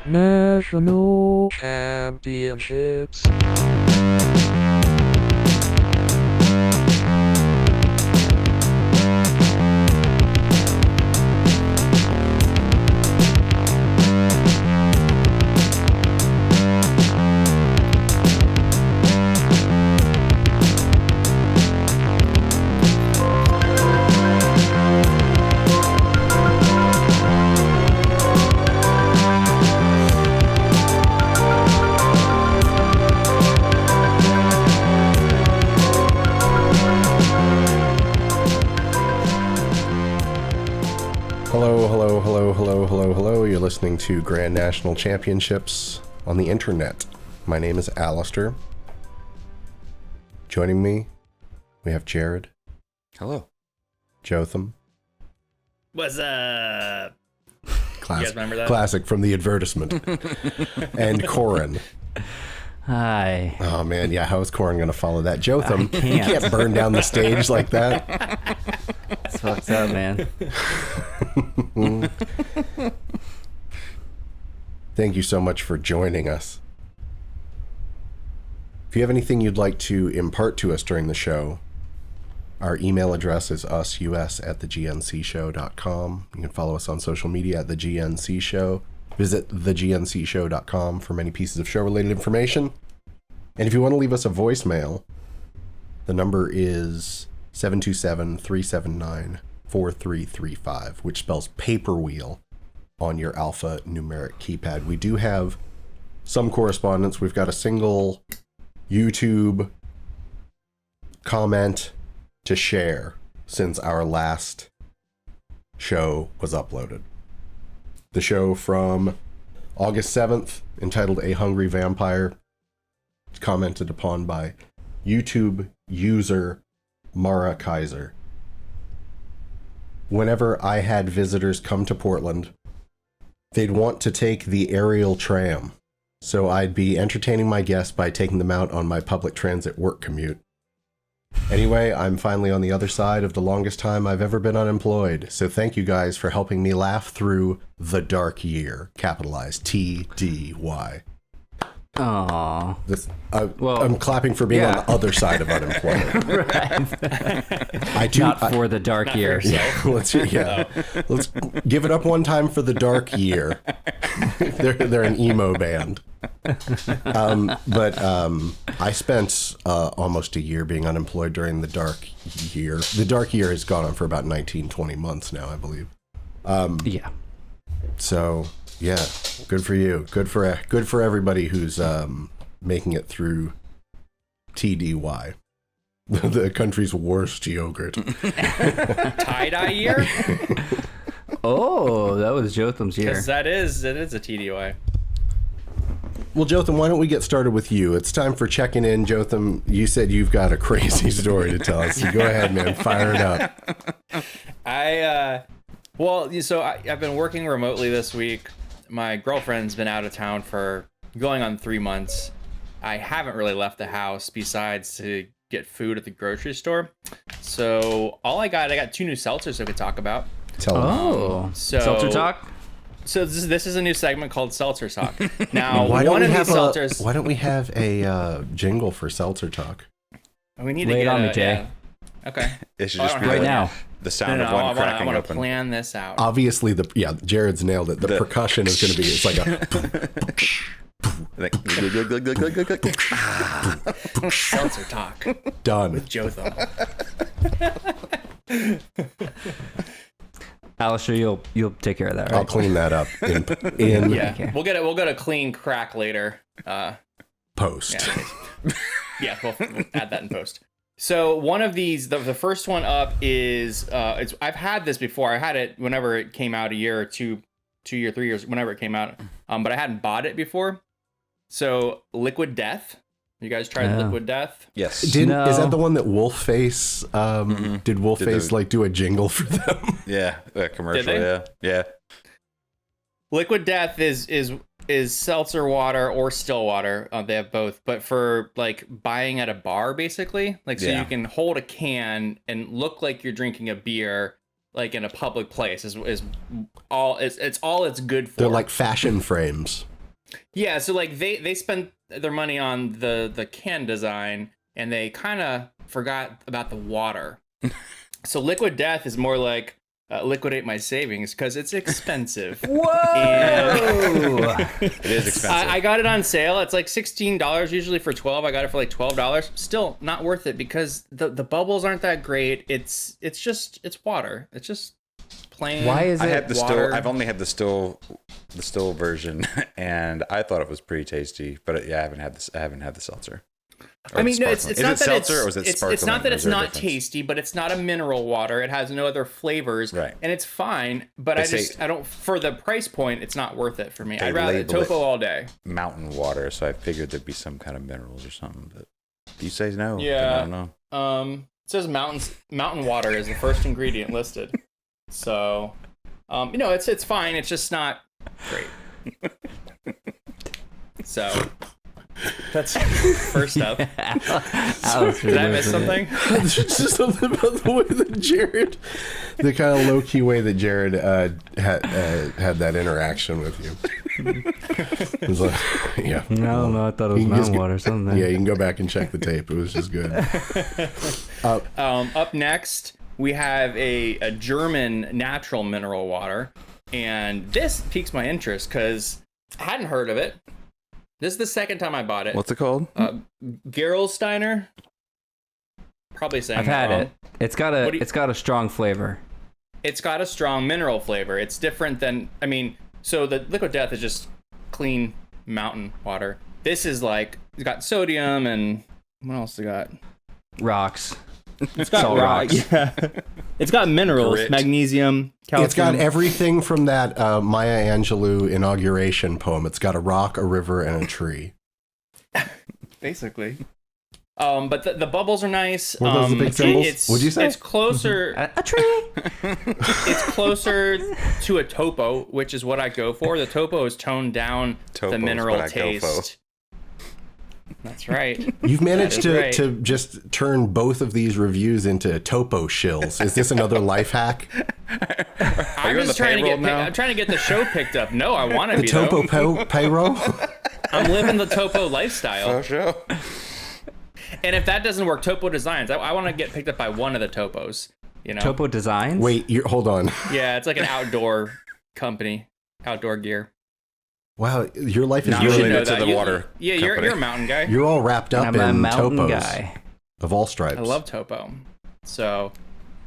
National Championships. Hello. You're listening to Grand National Championships on the internet. My name is Alistair. Joining me, we have Jared. Hello. Jotham. What's up? Classic, you guys remember that? Classic from the advertisement. And Corin. Hi. Oh man, yeah, how is Corin going to follow that? Jotham, I you can't. can't burn down the stage like that. That's fucked up, man. Thank you so much for joining us. If you have anything you'd like to impart to us during the show, our email address is us@thegncshow.com. You can follow us on social media at The GNC Show. Visit thegncshow.com for many pieces of show-related information. And if you want to leave us a voicemail, the number is 727-379-4335, which spells paper wheel on your alphanumeric keypad. We do have some correspondence. We've got a single YouTube comment to share since our last show was uploaded. The show from August 7th, entitled A Hungry Vampire, commented upon by YouTube user Mara Kaiser. Whenever I had visitors come to Portland, they'd want to take the aerial tram, so I'd be entertaining my guests by taking them out on my public transit work commute. Anyway, I'm finally on the other side of the longest time I've ever been unemployed, so thank you guys for helping me laugh through the dark year, capitalized TDY. Aww. I'm clapping for being on the other side of unemployment. Right. Not for the dark years. Let's give it up one time for the dark year. They're an emo band. But I spent almost a year being unemployed during the dark year. The dark year has gone on for about 19, 20 months now, I believe. Yeah. So yeah, good for you. Good for everybody who's making it through TDY, the country's worst yogurt. Tie-dye year? Oh, that was Jotham's year. Because it is a TDY. Well, Jotham, why don't we get started with you? It's time for checking in. Jotham, you said you've got a crazy story to tell us. So go ahead, man. Fire it up. I've been working remotely this week. My girlfriend's been out of town for going on 3 months. I haven't really left the house besides to get food at the grocery store. So I got 2 new seltzers I could talk about. Tell them. Oh, seltzer talk? So this is a new segment called Seltzer Talk. Now, why don't we have a jingle for Seltzer Talk? We need Lay to it get on me, Jay. Okay. It should just be right like now. the sound of one cracking I want to open. plan this out. Obviously, Jared's nailed it. The percussion is going to be, it's like a... Seltzer Talk. Done. Jotham. Alistair, you'll take care of that, right? I'll clean that up in Yeah. Okay. We'll get a clean crack later. post. Yeah, we'll add that in post. So one of these, the first one up is, I've had this before. I had it whenever it came out, a year or 2 year, 3 years, whenever it came out. But I hadn't bought it before. So Liquid Death. You guys tried Liquid Death? Yes. Is that the one that Wolfface, did Wolfface do a jingle for them? Yeah, a commercial. Did they? Yeah. Liquid Death is seltzer water or still water. They have both, but for like buying at a bar, basically. Like, so you can hold a can and look like you're drinking a beer, like in a public place. Is all it's good for. They're like fashion frames. Yeah, so like they spent their money on the can design, and they kind of forgot about the water. So Liquid Death is more like liquidate my savings because it's expensive. Whoa! It is expensive. I got it on sale. It's like $16 usually for 12. I got it for like $12. Still not worth it because the bubbles aren't that great. It's water. It's just plain. Why is I it had the water. still. I've only had the still version, and I thought it was pretty tasty. But yeah, I haven't had this. I haven't had the seltzer. I mean, no, it's is not it that seltzer it's, or is it it's sparkling? not that Or it's is there a not difference? tasty, but it's not a mineral water. It has no other flavors, Right. and it's fine. But I don't for the price point, it's not worth it for me. They I'd rather label topo it all day. Mountain water, so I figured there'd be some kind of minerals or something. But you say no? Yeah. Then I don't know. It says mountain water is the first ingredient listed. So, it's fine. It's just not great. So. That's first up. Did I miss something? There's just something about the way that Jared, the kind of low key way that Jared had that interaction with you. It was like, yeah. No, I thought it was mountain water or something. Yeah, you can go back and check the tape. It was just good. Up next, we have a German natural mineral water, and this piques my interest because I hadn't heard of it. This is the second time I bought it. What's it called? Gerolsteiner. Probably saying I've that had wrong. it. It's got a strong flavor. It's got a strong mineral flavor. It's different than, so the Liquid Death is just clean mountain water. This is like, it's got sodium and what else it got? Rocks. It's got Salt rocks. Yeah. It's got minerals, Grit. magnesium, calcium. It's got everything from that Maya Angelou inauguration poem. It's got a rock, a river, and a tree. Basically. But the bubbles are nice. Were those the big symbols? What'd you say? It's closer. A tree. It's closer to a topo, which is what I go for. The topo is toned down Topo the is mineral what I go for. taste. That's right. You've managed That is to right. just turn both of these reviews into topo shills. Is this another life hack? I'm you on just the trying to payroll get. now? I'm trying to get the show picked up. No, I want to The be topo though. payroll? I'm living the topo lifestyle. Oh, sure. And if that doesn't work, Topo Designs. I want to get picked up by one of the topos. You know. Topo Designs. Wait, hold on. Yeah, it's like an outdoor company, outdoor gear. Wow, your life is Not You should really... know related to that. the water Yeah, company. you're a mountain guy. You're all wrapped up I'm a in mountain topos guy. of all stripes. I love Topo. So,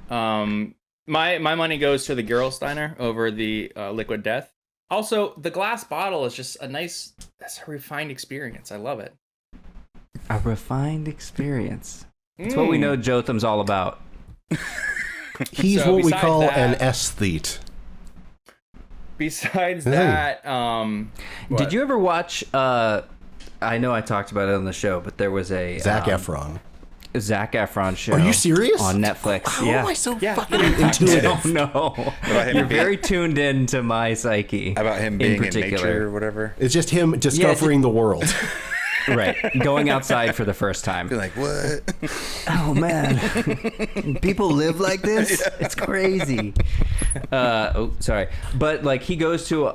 my money goes to the Gerolsteiner over the Liquid Death. Also, the glass bottle is just that's a refined experience. I love it. A refined experience. It's what we know Jotham's all about. He's So what we besides call that- an aesthete. Besides Hey. that, Did you ever watch? I know I talked about it on the show, but there was a Zac Efron. Zac Efron show. Are you serious? On Netflix. How yeah. am I so Yeah. fucking I intuitive? don't know. about him You're being- very tuned in to my psyche. About him being in nature or whatever. It's just him discovering the world. Right. Going outside for the first time. Be like, what? Oh man, people live like this. It's crazy. Sorry, but like he goes to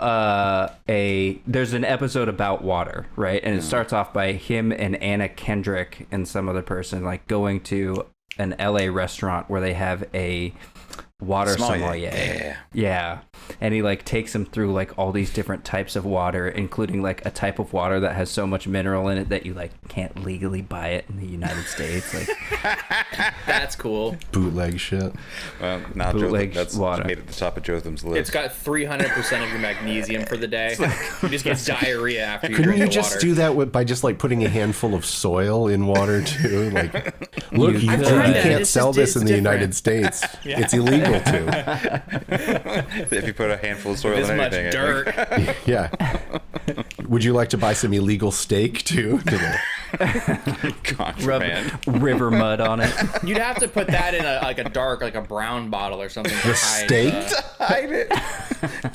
there's an episode about water, right? And it starts off by him and Anna Kendrick and some other person like going to an LA restaurant where they have a water sommelier. Yeah. And he like takes them through like all these different types of water, including like a type of water that has so much mineral in it that you like can't legally buy it in the United States. Like That's cool. Bootleg shit. Well, now Bootleg that's water. made it to the top of Jotham's list. It's got 300% of your magnesium for the day. You just get diarrhea after you Couldn't drink you the just water. do that by just like putting a handful of soil in water too? Like, look, you I've tried that. can't It's sell just- this it's in the different. United States. It's illegal to. If you put a handful of soil This in much anything, I think. dirt. Yeah. Would you like to buy some illegal steak too? rub Contraband. river mud on it. You'd have to put that in a dark, like a brown bottle or something. to The hide steak? Hide it.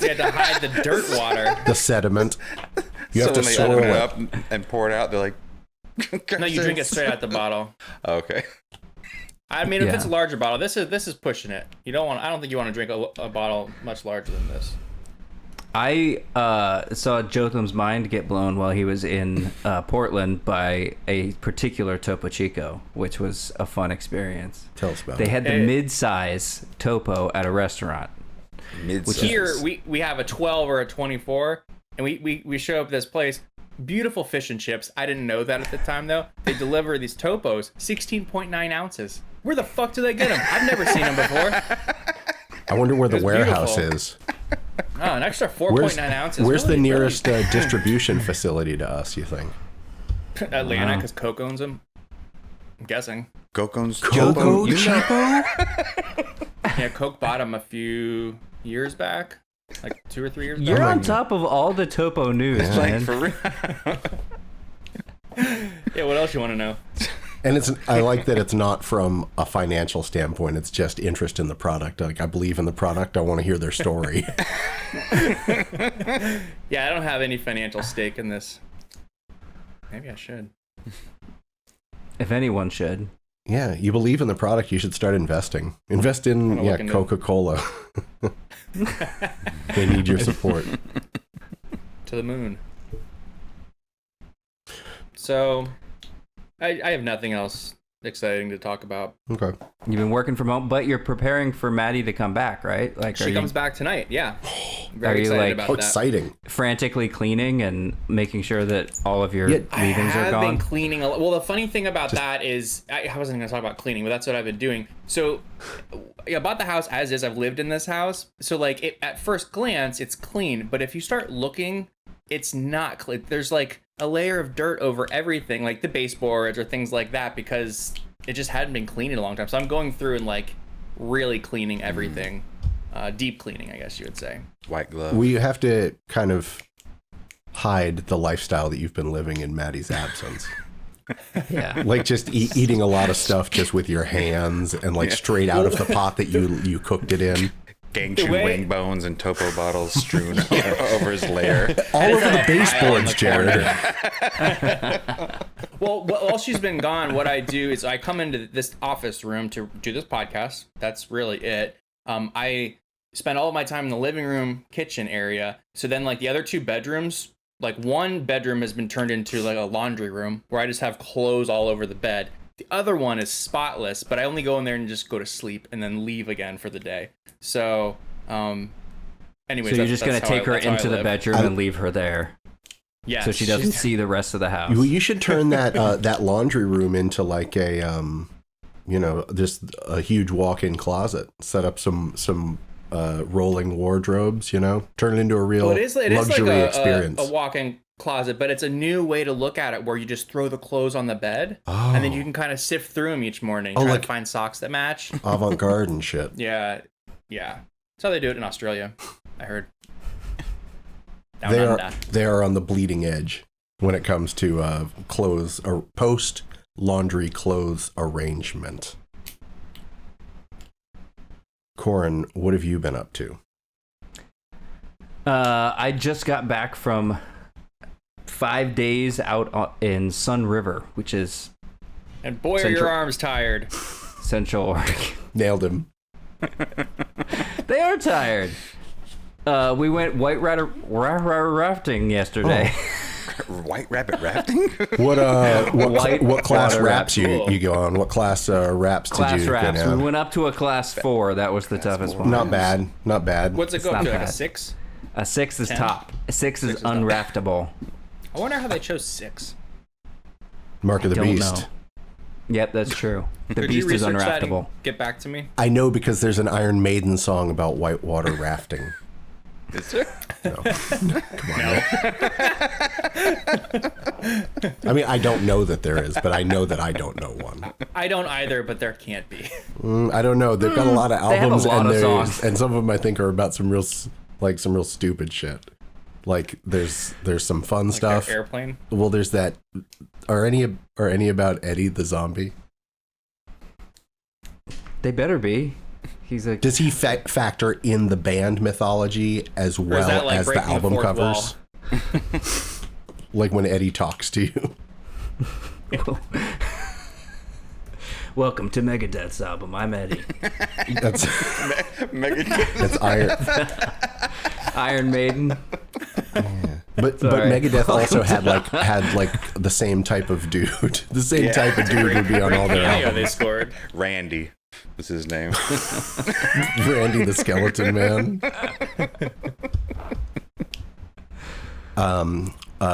You had to hide the dirt water. The sediment. You have So to when they soil open it it. up and pour it out, they're like, No, you drink it straight out the bottle. Okay. I mean, if Yeah. it's a larger bottle, this is pushing it. I don't think you want to drink a bottle much larger than this. I saw Jotham's mind get blown while he was in Portland by a particular Topo Chico, which was a fun experience. Tell us about They it. had the mid-size Topo at a restaurant. Mid-size. Here we have a 12 or a 24, and we show up at this place. Beautiful fish and chips. I didn't know that at the time though. They deliver these Topos, 16.9 ounces. Where the fuck do they get them? I've never seen them before. I wonder where the was warehouse beautiful. is. Oh, an extra 4.9 ounces. Where's the Really, nearest distribution facility to us, you think? really? Atlanta, because Coke owns them. I'm guessing. Coke owns Coco you know- Chico? Yeah, Coke bought them a few years back, like 2 or 3 years You're back. on top of all the Topo news, man. for real. Yeah, what else you want to know? And I like that it's not from a financial standpoint. It's just interest in the product. Like, I believe in the product. I want to hear their story. Yeah, I don't have any financial stake in this. Maybe I should. If anyone should. Yeah, you believe in the product, you should start investing. Invest in Wanna look into- Coca-Cola. They need your support. To the moon. So, I have nothing else exciting to talk about. Okay. You've been working from home, but you're preparing for Maddie to come back, right? Like, She comes back tonight. Yeah, very Are you, excited like- about Oh, that. exciting. frantically cleaning and making sure that all of your Yeah, I leavings are have gone? been cleaning a lot. Well, the funny thing about that is I wasn't going to talk about cleaning, but that's what I've been doing. So I bought the house as is. I've lived in this house. So like at first glance, it's clean. But if you start looking, it's not clean. There's like a layer of dirt over everything, like the baseboards or things like that, because it just hadn't been cleaned in a long time. So I'm going through and like really cleaning everything. Deep cleaning, I guess you would say. White glove. We have to kind of hide the lifestyle that you've been living in Maddie's absence. Yeah. Like just eating a lot of stuff just with your hands and like straight out of the pot that you cooked it in. Gangchu way- wing bones and topo bottles strewn over his lair. All over the baseboards, the corner. Jared. Well, while she's been gone, what I do is I come into this office room to do this podcast. That's really it. I spend all of my time in the living room, kitchen area. So then like the other 2 bedrooms, like one bedroom has been turned into like a laundry room where I just have clothes all over the bed. The other one is spotless, but I only go in there and just go to sleep and then leave again for the day. So, anyways, So you're just going to take her that's how I into the live. bedroom and leave her there Yeah, so she doesn't see the rest of the house. You should turn that that laundry room into like a just a huge walk-in closet. Set up some rolling wardrobes, turn it into a real Well, it is luxury like experience. a walk-in closet, but it's a new way to look at it where you just throw the clothes on the bed and then you can kind of sift through them each morning, try like- to find socks that match. Avant-garde and shit. Yeah. That's how they do it in Australia, I heard. Down They under. are on the bleeding edge when it comes to clothes or post laundry clothes arrangement. Corin, what have you been up to? I just got back from 5 days out in Sun River, which is And boy, are Central- your arms tired. Central Oregon. Nailed him. They are tired. We went white rafting yesterday. White rabbit rafting? What class water wraps raft. you go on? What class wraps Class did you rafts. go We down? went up to a class 4. That was the toughest one. Not bad. Not bad. What's it go up not to, like a bad. 6? A 6 is 10? top. A 6 is is top. unraftable. I wonder how they chose 6. Mark of the Don't Beast. know. Yep, that's true. The Could you beast is research that and unraftable. get back to me? I know because there's an Iron Maiden song about whitewater rafting. Is there? No. I mean, I don't know that there is, but I know that I don't know one. I don't either, but there can't be. I don't know. They've got a lot of They have a albums, lot and of they songs. and some of them I think are about some real stupid shit. Like there's some fun Like stuff. Airplane. Well, there's that. Are any about Eddie the zombie? They better be. He's a. Does he factor in the band mythology as Or is that well like as the breaking the album fourth covers? Like when Eddie talks to you. Welcome to Megadeth's album. I'm Eddie. That's Megan. that's Iron. Iron Maiden. But Sorry. Megadeth also had like the same type of dude. The same type of dude would be on all their Yeah, albums. they scored. Randy was his name. Randy the Skeleton Man.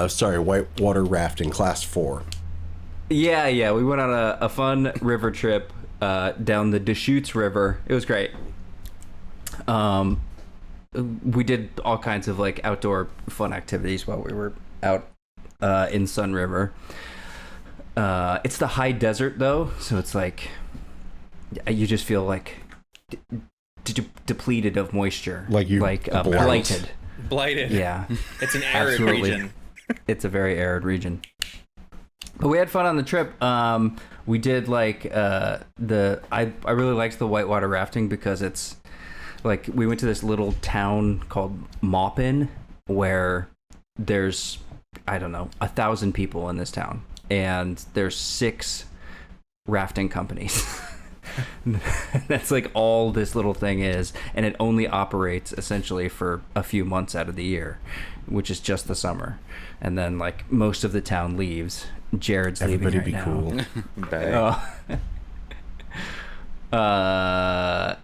Sorry, whitewater rafting, class 4. Yeah, we went on a fun river trip down the Deschutes River. It was great. We did all kinds of like outdoor fun activities while we were out in Sun River. It's the high desert though, so it's like you just feel like depleted of moisture, Like blighted. Blighted. Yeah, It's an arid Absolutely. region. it's a very arid region. But we had fun on the trip. We did like I really liked the whitewater rafting because it's like we went to this little town called Maupin where there's, I don't know, 1,000 people in this town, and there's 6 rafting companies. That's like all this little thing is, and it only operates essentially for a few months out of the year, which is just the summer, and then like most of the town leaves. Jared's Everybody leaving be right cool. now. Bang.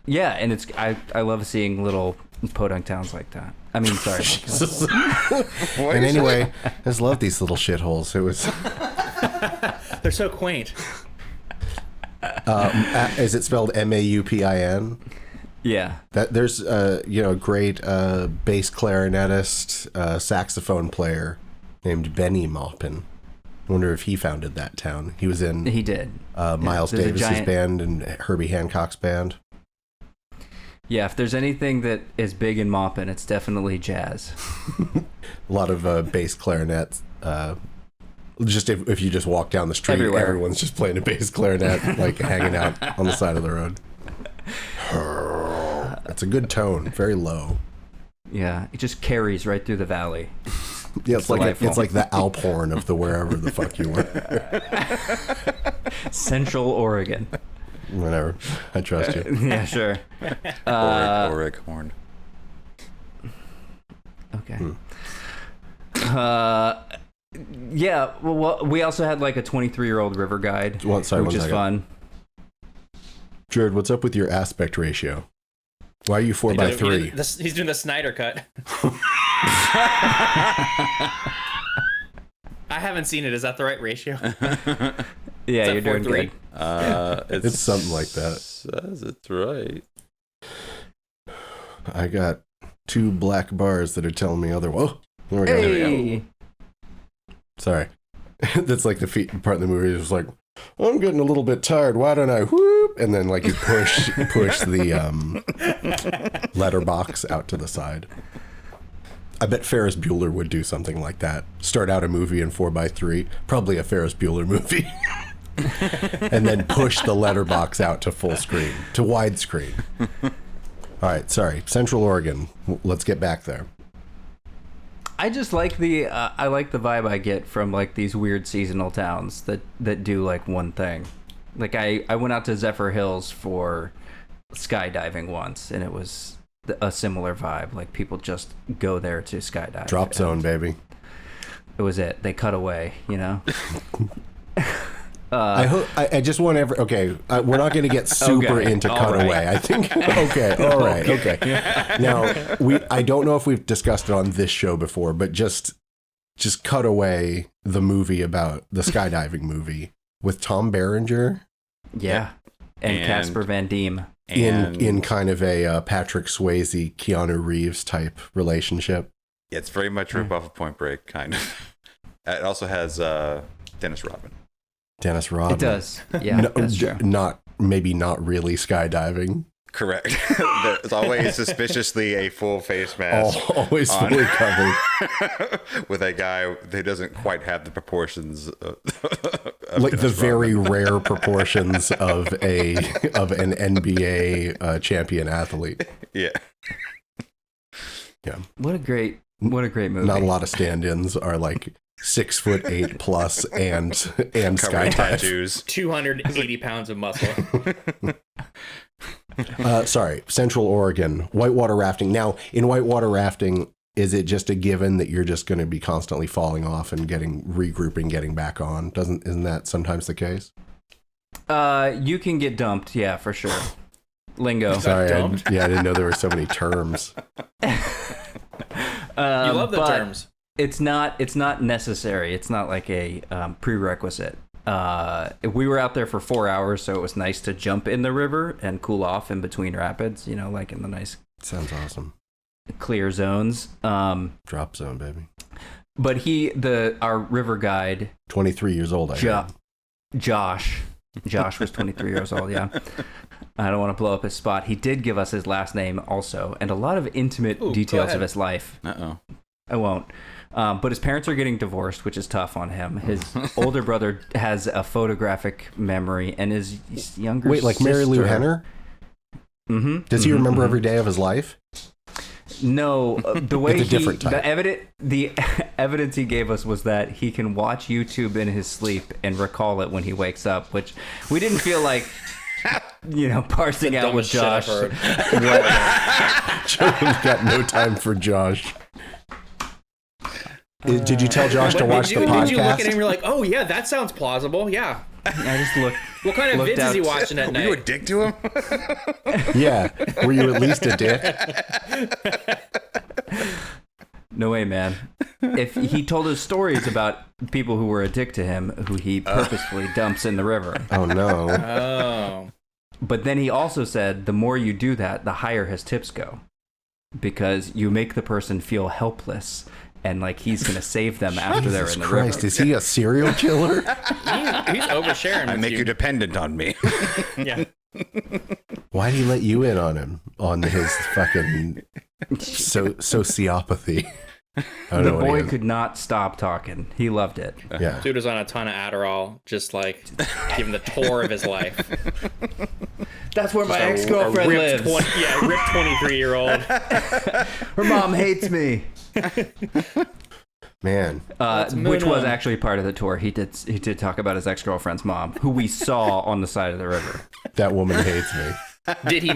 Yeah, and it's I love seeing little podunk towns like that. I mean, sorry. And anyway, I just love these little shitholes. It was. They're so quaint. Is it spelled Maupin? Yeah. That there's a great bass clarinetist, saxophone player named Benny Maupin. I wonder if he founded that town. He was in He did. Miles there's a Davis's giant- band and Herbie Hancock's band. Yeah, if there's anything that is big in Maupin, it's definitely jazz. A lot of bass clarinets. Just if you just walk down the street, Everywhere. everyone's just playing a bass clarinet, like hanging out on the side of the road. It's a good tone, very low. Yeah, it just carries right through the valley. Yeah, it's like delightful. it's like the Alp horn of the wherever the fuck you were. Central Oregon. Whatever, I trust you. Yeah, sure. Oric horn. Okay. Yeah, well, we also had like a 23-year-old river guide, One which is second. fun. Jared, what's up with your aspect ratio? Why are you 4:3? He's doing the Snyder cut. I haven't seen it. Is that the right ratio? Yeah, that you're doing 4:3? good. It's something like that. Says it's right. I got 2 black bars that are telling me other. Whoa, there we go. Hey! Sorry, that's like the part of the movie is like, I'm getting a little bit tired. Why don't I whoop? And then like you push the letterbox out to the side. I bet Ferris Bueller would do something like that. Start out a movie in 4:3, probably a Ferris Bueller movie, and then push the letterbox out to full screen, to widescreen. All right, sorry, Central Oregon. Let's get back there. I just like the vibe I get from like these weird seasonal towns that do like one thing. Like I went out to Zephyr Hills for skydiving once, and it was a similar vibe. Like people just go there to skydive. Drop zone, baby. It was it. They cut away, you know. I hope. I just want every. Okay, we're not going to get super Okay, into all cutaway. right. I think. Okay, all right, okay. Now I don't know if we've discussed it on this show before, but just cutaway the movie about the skydiving movie with Tom Berenger Yeah. And Casper Van Diem. in kind of a Patrick Swayze, Keanu Reeves type relationship. Yeah, it's very much rip off of Point Break, kind of. It also has Dennis Rodman. Dennis Rodman. It does. Yeah, that's true. Not really skydiving. Correct. There's always suspiciously a full face mask. Always fully covered. With a guy that doesn't quite have the proportions of Like the Dennis very Rodman. rare proportions of an NBA champion athlete. Yeah. Yeah. What a great movie. Not a lot of stand-ins are like 6'8" plus and Covered in skydive. tattoos. 280 pounds of muscle. Sorry, Central Oregon, whitewater rafting. Now, in whitewater rafting, is it just a given that you're just going to be constantly falling off and regrouping, getting back on? Isn't that sometimes the case? You can get dumped, yeah, for sure. Lingo. Sorry, I didn't know there were so many terms. You love the terms. It's not necessary. It's not like a prerequisite. We were out there for 4 hours, so it was nice to jump in the river and cool off in between rapids, like in the nice Sounds awesome. Clear zones. Drop zone, baby. But our river guide, 23 years old, Josh was 23 years old, yeah. I don't want to blow up his spot. He did give us his last name also, and a lot of intimate details of his life. Uh-oh. I won't. But his parents are getting divorced, which is tough on him. His older brother has a photographic memory, and his younger Wait, like Mary Lou Henner? Mm-hmm. Does he remember every day of his life? No, the way the evidence he gave us was that he can watch YouTube in his sleep and recall it when he wakes up, which we didn't feel like, parsing out with Josh. Children's got no time for Josh. Did you tell Josh to watch the podcast? Did you look at him and you're like, oh yeah, that sounds plausible, yeah. I just looked. What kind of vids is he watching at night? Were you a dick to him? Yeah. Were you at least a dick? No way, man. If he told us stories about people who were a dick to him, who he purposefully dumps in the river. Oh, no. Oh. But then he also said the more you do that, the higher his tips go. Because you make the person feel helpless. And like he's gonna save them after they're in the river. Is he a serial killer? He's oversharing. I make you dependent on me. Yeah. Why'd he let you in on him? On his fucking sociopathy. The boy could not stop talking. He loved it. Yeah. Dude was on a ton of Adderall, just like giving the tour of his life. That's where my ex-girlfriend lives. Ripped 23-year-old. Her mom hates me. Man. Which was actually part of the tour. He did talk about his ex-girlfriend's mom, who we saw on the side of the river. That woman hates me. Did he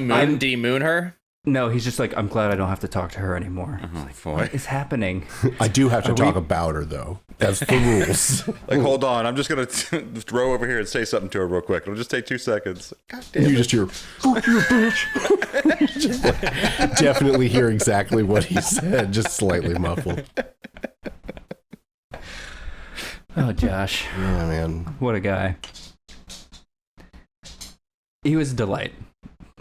moon her? No, he's just like, I'm glad I don't have to talk to her anymore. What is happening? I do have to talk about her, though. That's the rules. Like, hold on. I'm just going to throw over here and say something to her real quick. It'll just take 2 seconds. God damn you just hear, fuck you, bitch. Just like, definitely hear exactly what he said, just slightly muffled. Oh, Josh. Yeah, man. What a guy. He was a delight.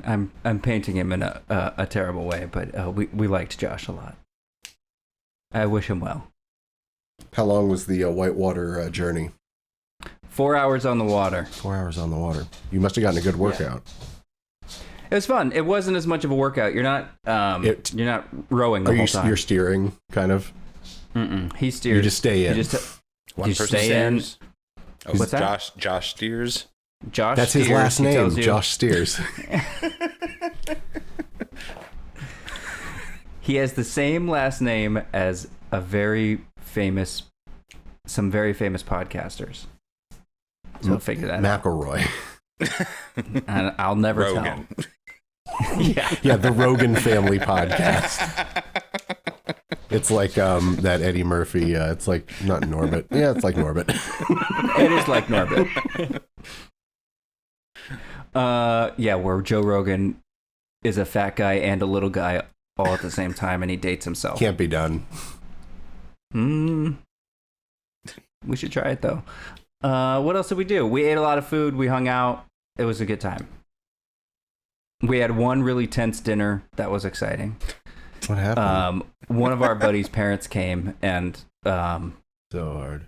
I'm painting him in a terrible way, but we liked Josh a lot. I wish him well. How long was the whitewater journey? 4 hours on the water. 4 hours on the water. You must have gotten a good workout. It was fun. It wasn't as much of a workout. You're not rowing the whole time. You're steering, kind of? Mm-mm. He steers. You just stay in. You stay in. Oh, what's that? Josh steers. Josh. That's Steers, his last name. you. Josh Steers. He has the same last name as some very famous podcasters. So figure that out. McElroy. And I'll never Rogan. tell. Yeah, the Rogan Family Podcast. It's like that Eddie Murphy. It's like not Norbit. Yeah, it's like Norbit. It is like Norbit. Where Joe Rogan is a fat guy and a little guy all at the same time, and he dates himself. Can't be done. We should try it though. What else did we do? We ate a lot of food. We hung out. It was a good time. We had one really tense dinner. That was exciting. What happened? One of our buddies' parents came and so hard.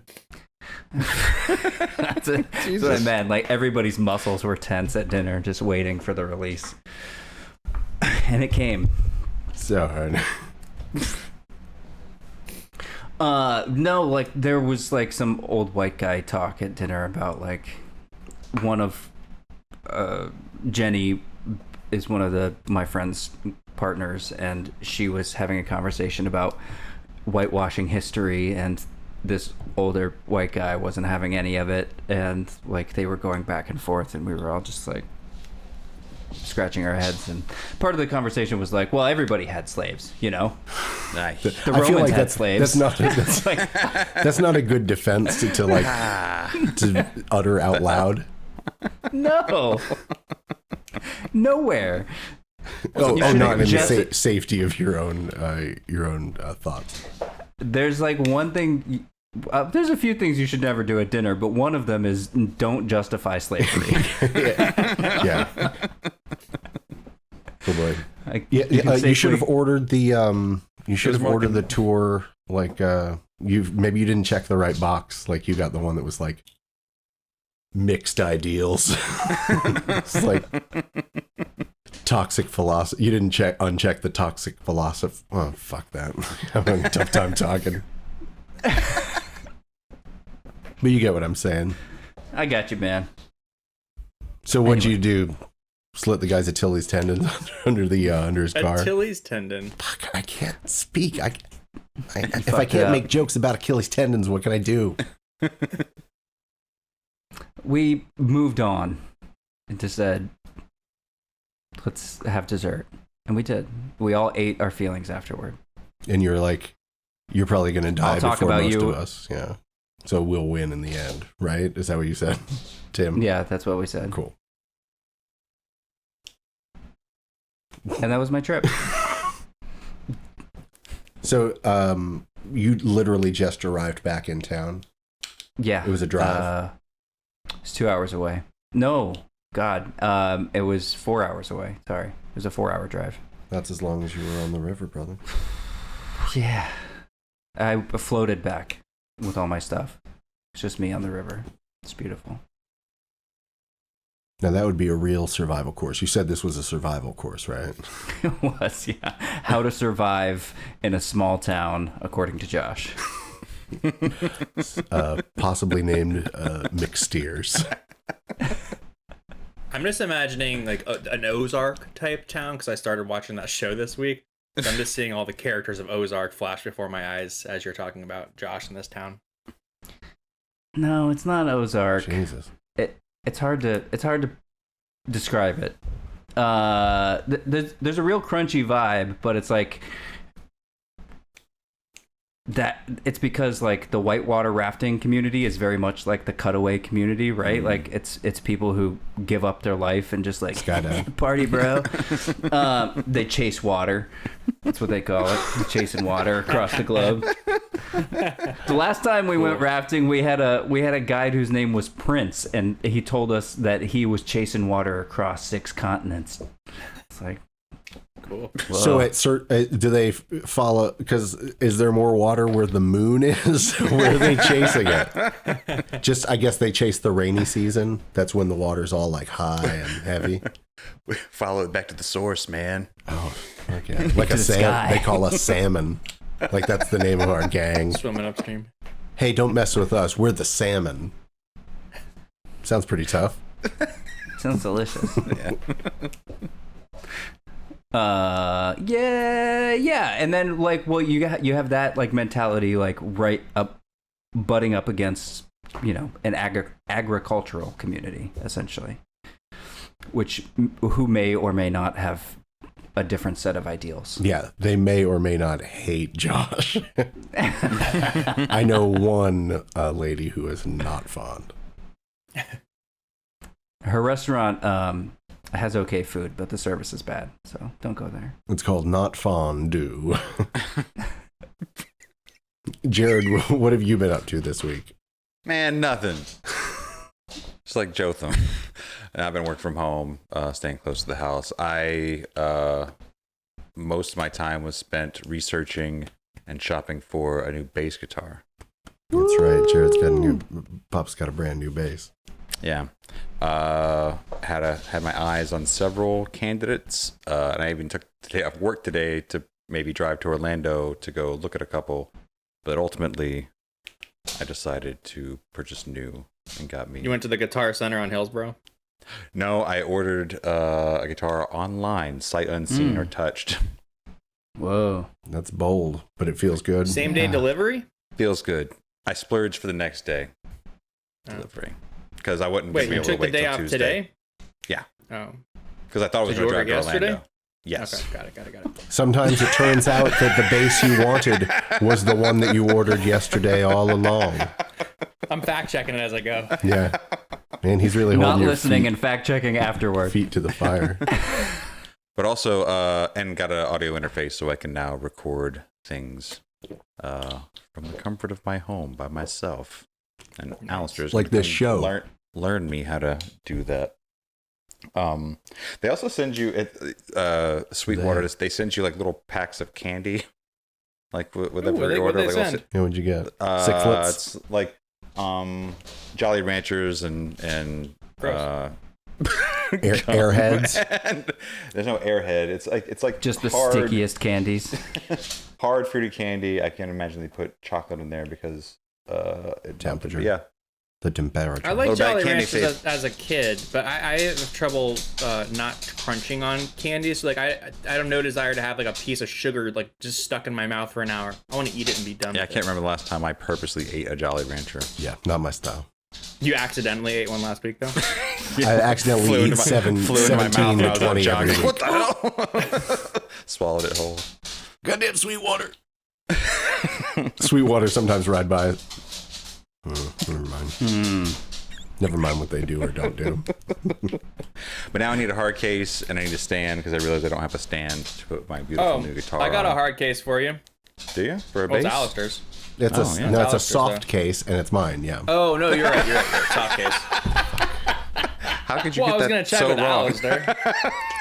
That's what I meant. Like everybody's muscles were tense at dinner, just waiting for the release. And it came. So hard. No, like there was like some old white guy talk at dinner about like one of Jenny is one of my friend's partners, and she was having a conversation about whitewashing history, and this older white guy wasn't having any of it, and like they were going back and forth, and we were all just like, scratching our heads, and part of the conversation was like, well, everybody had slaves, you know. Nice. The I feel Romans like had slaves. that's not a good defense to like to utter out loud. No, nowhere. Oh, You not in the just- safety of your own thoughts. There's like one thing. There's a few things you should never do at dinner, but one of them is don't justify slavery. Yeah. Oh boy. You should have ordered the you should There's have ordered more- the tour like you didn't check the right box, like you got the one that was like mixed ideals. It's like toxic philosophy. You didn't uncheck the toxic philosophy. Oh, fuck that. I'm having a tough time talking. But you get what I'm saying. I got you, man. So what'd you do? Slit the guy's Achilles tendon under his car. Achilles tendon. Fuck, I can't speak. If I fucked can't up. make jokes about Achilles tendons, what can I do? We moved on and just said, let's have dessert. And we did. We all ate our feelings afterward. And you're like, you're probably going to die I'll talk before about most you. of us. Yeah. So we'll win in the end, right? Is that what you said, Tim? Yeah, that's what we said. Cool. And that was my trip. So you literally just arrived back in town. Yeah. It was a drive. It's 2 hours away. No, God. It was 4 hours away. Sorry. It was a 4-hour drive. That's as long as you were on the river, brother. Yeah. I floated back with all my stuff. It's just me on the river. It's beautiful. Now that would be a real survival course. You said this was a survival course, right? It was, yeah. How to survive in a small town, according to Josh. Possibly named McSteers. I'm just imagining like an Ozark type town because I started watching that show this week. So I'm just seeing all the characters of Ozark flash before my eyes as you're talking about Josh in this town. No, it's not Ozark. Jesus. It's hard to describe it. There's a real crunchy vibe, but it's like that. It's because like the whitewater rafting community is very much like the cutaway community, right? Mm-hmm. Like it's people who give up their life and just like Skydive. party, bro. They chase water. That's what they call it, chasing water across the globe. The last time we went rafting, we had a guide whose name was Prince, and he told us that he was chasing water across 6 continents. It's like, Cool. whoa. So do they follow? Because is there more water where the moon is? Where are they chasing it? Just, I guess they chase the rainy season. That's when the water's all like high and heavy. We follow it back to the source, man. Oh, okay. Like To a the salmon. sky. They call us salmon. Like that's the name of our gang. Swimming upstream. Hey, don't mess with us. We're the salmon. Sounds pretty tough. Sounds delicious. Yeah. Yeah, and then like, well, you have that like mentality, like right up, butting up against, you know, an agricultural community essentially, who may or may not have a different set of ideals. Yeah, they may or may not hate Josh. I know one lady who is not fond. Her restaurant has okay food, but the service is bad, so don't go there. It's called Not Fondue. Jared, what have you been up to this week? Man, nothing. Just like Jotham. And I've been working from home, staying close to the house. Most of my time was spent researching and shopping for a new bass guitar. That's right. Jared's got Pop's got a brand new bass. Yeah. Had my eyes on several candidates. And I even took the day off work today to maybe drive to Orlando to go look at a couple. But ultimately, I decided to purchase new and got me. You went to the Guitar Center on Hillsborough? No, I ordered a guitar online, sight unseen or touched. Whoa. That's bold, but it feels good. Same day Yeah. delivery? Feels good. I splurged for the next day Oh. delivery because I wouldn't Wait, be you able to took the wait day till off Tuesday. today? Yeah. Oh. because I thought it was Did you going to order drive to yesterday? Orlando. Yes. Okay, got it. Sometimes it turns out that the base you wanted was the one that you ordered yesterday all along. I'm fact checking it as I go. Yeah. Man, he's really Not holding your listening and fact checking afterward. feet to the fire. But also, and got an audio interface so I can now record things from the comfort of my home by myself. And Alistair's Like gonna this come show. Learn me how to do that. They also send you at Sweetwater. They send you like little packs of candy, like with every order. What'd they Like, send? Yeah, what'd you get? Sixlets? It's like Jolly Ranchers and Airheads? There's no Airhead. It's like Just the hard, stickiest candies. hard fruity candy. I can't imagine they put chocolate in there because Temperature. Yeah, The temperature. I like Little bag Jolly of candy Ranchers taste. as a kid, but I have trouble not crunching on candy. So like I have no desire to have like a piece of sugar like just stuck in my mouth for an hour. I want to eat it and be done. yeah. I with can't it. remember the last time I purposely ate a Jolly Rancher. Yeah, not my style. You accidentally ate one last week though. I accidentally Flew eat into my 17 mouth to when I was out 20 every jogging. week. What the hell? Swallowed it whole. Goddamn Sweetwater. Sweetwater sometimes ride by. Never mind. Never mind what they do or don't do. But now I need a hard case and I need a stand because I realize I don't have a stand to put my beautiful new guitar I got on. a hard case for you. Do you? For a Well, bass? it's Alistair's. It's Oh, yeah. no, it's a Alistair's, soft though. case and it's mine. Yeah. Oh no, you're right. You're right. Soft case. How could you Well, I get was that gonna check so with wrong? Alistair.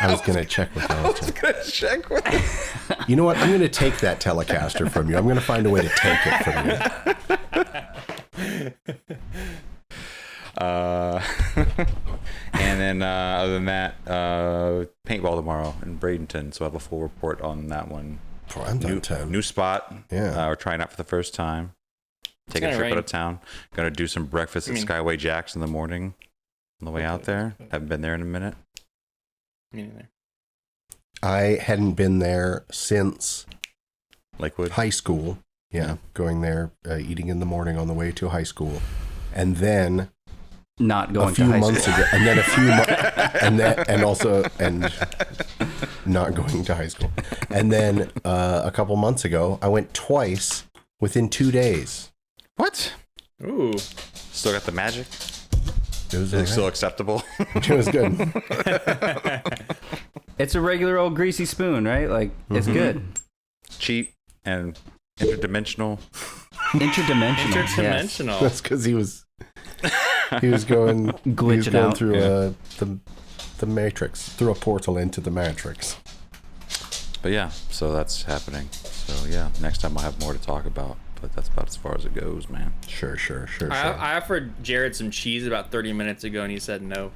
I was gonna check with Alistair. Gonna check with You know what? I'm gonna take that Telecaster from you. I'm gonna find a way to take it from you. And then other than that, paintball tomorrow in Bradenton, so I have a full report on that one. Boy, I'm done too. New spot. Yeah. We're trying out for the first time. Taking a gonna trip out rain. of town. Gonna do some breakfast at Skyway Jack's in the morning on the way out there. Haven't been there in a minute. Me neither. I hadn't been there since Lakewood. high school. Yeah, going there, eating in the morning on the way to high school, and then Not going a few to high months school. ago, and then a few and not going to high school, and then a couple months ago, I went twice within 2 days. What? Ooh. Still got the magic? It was Is it alright. still acceptable? It was good. It's a regular old greasy spoon, right? Like, it's good. Cheap and interdimensional. Interdimensional. Yes. Interdimensional. That's because he was going he was Glitching going out. through the matrix, through a portal into the matrix. But yeah, so that's happening. So yeah, next time I'll have more to talk about. But that's about as far as it goes, man. Sure. I offered Jared some cheese about 30 minutes ago, and he said no.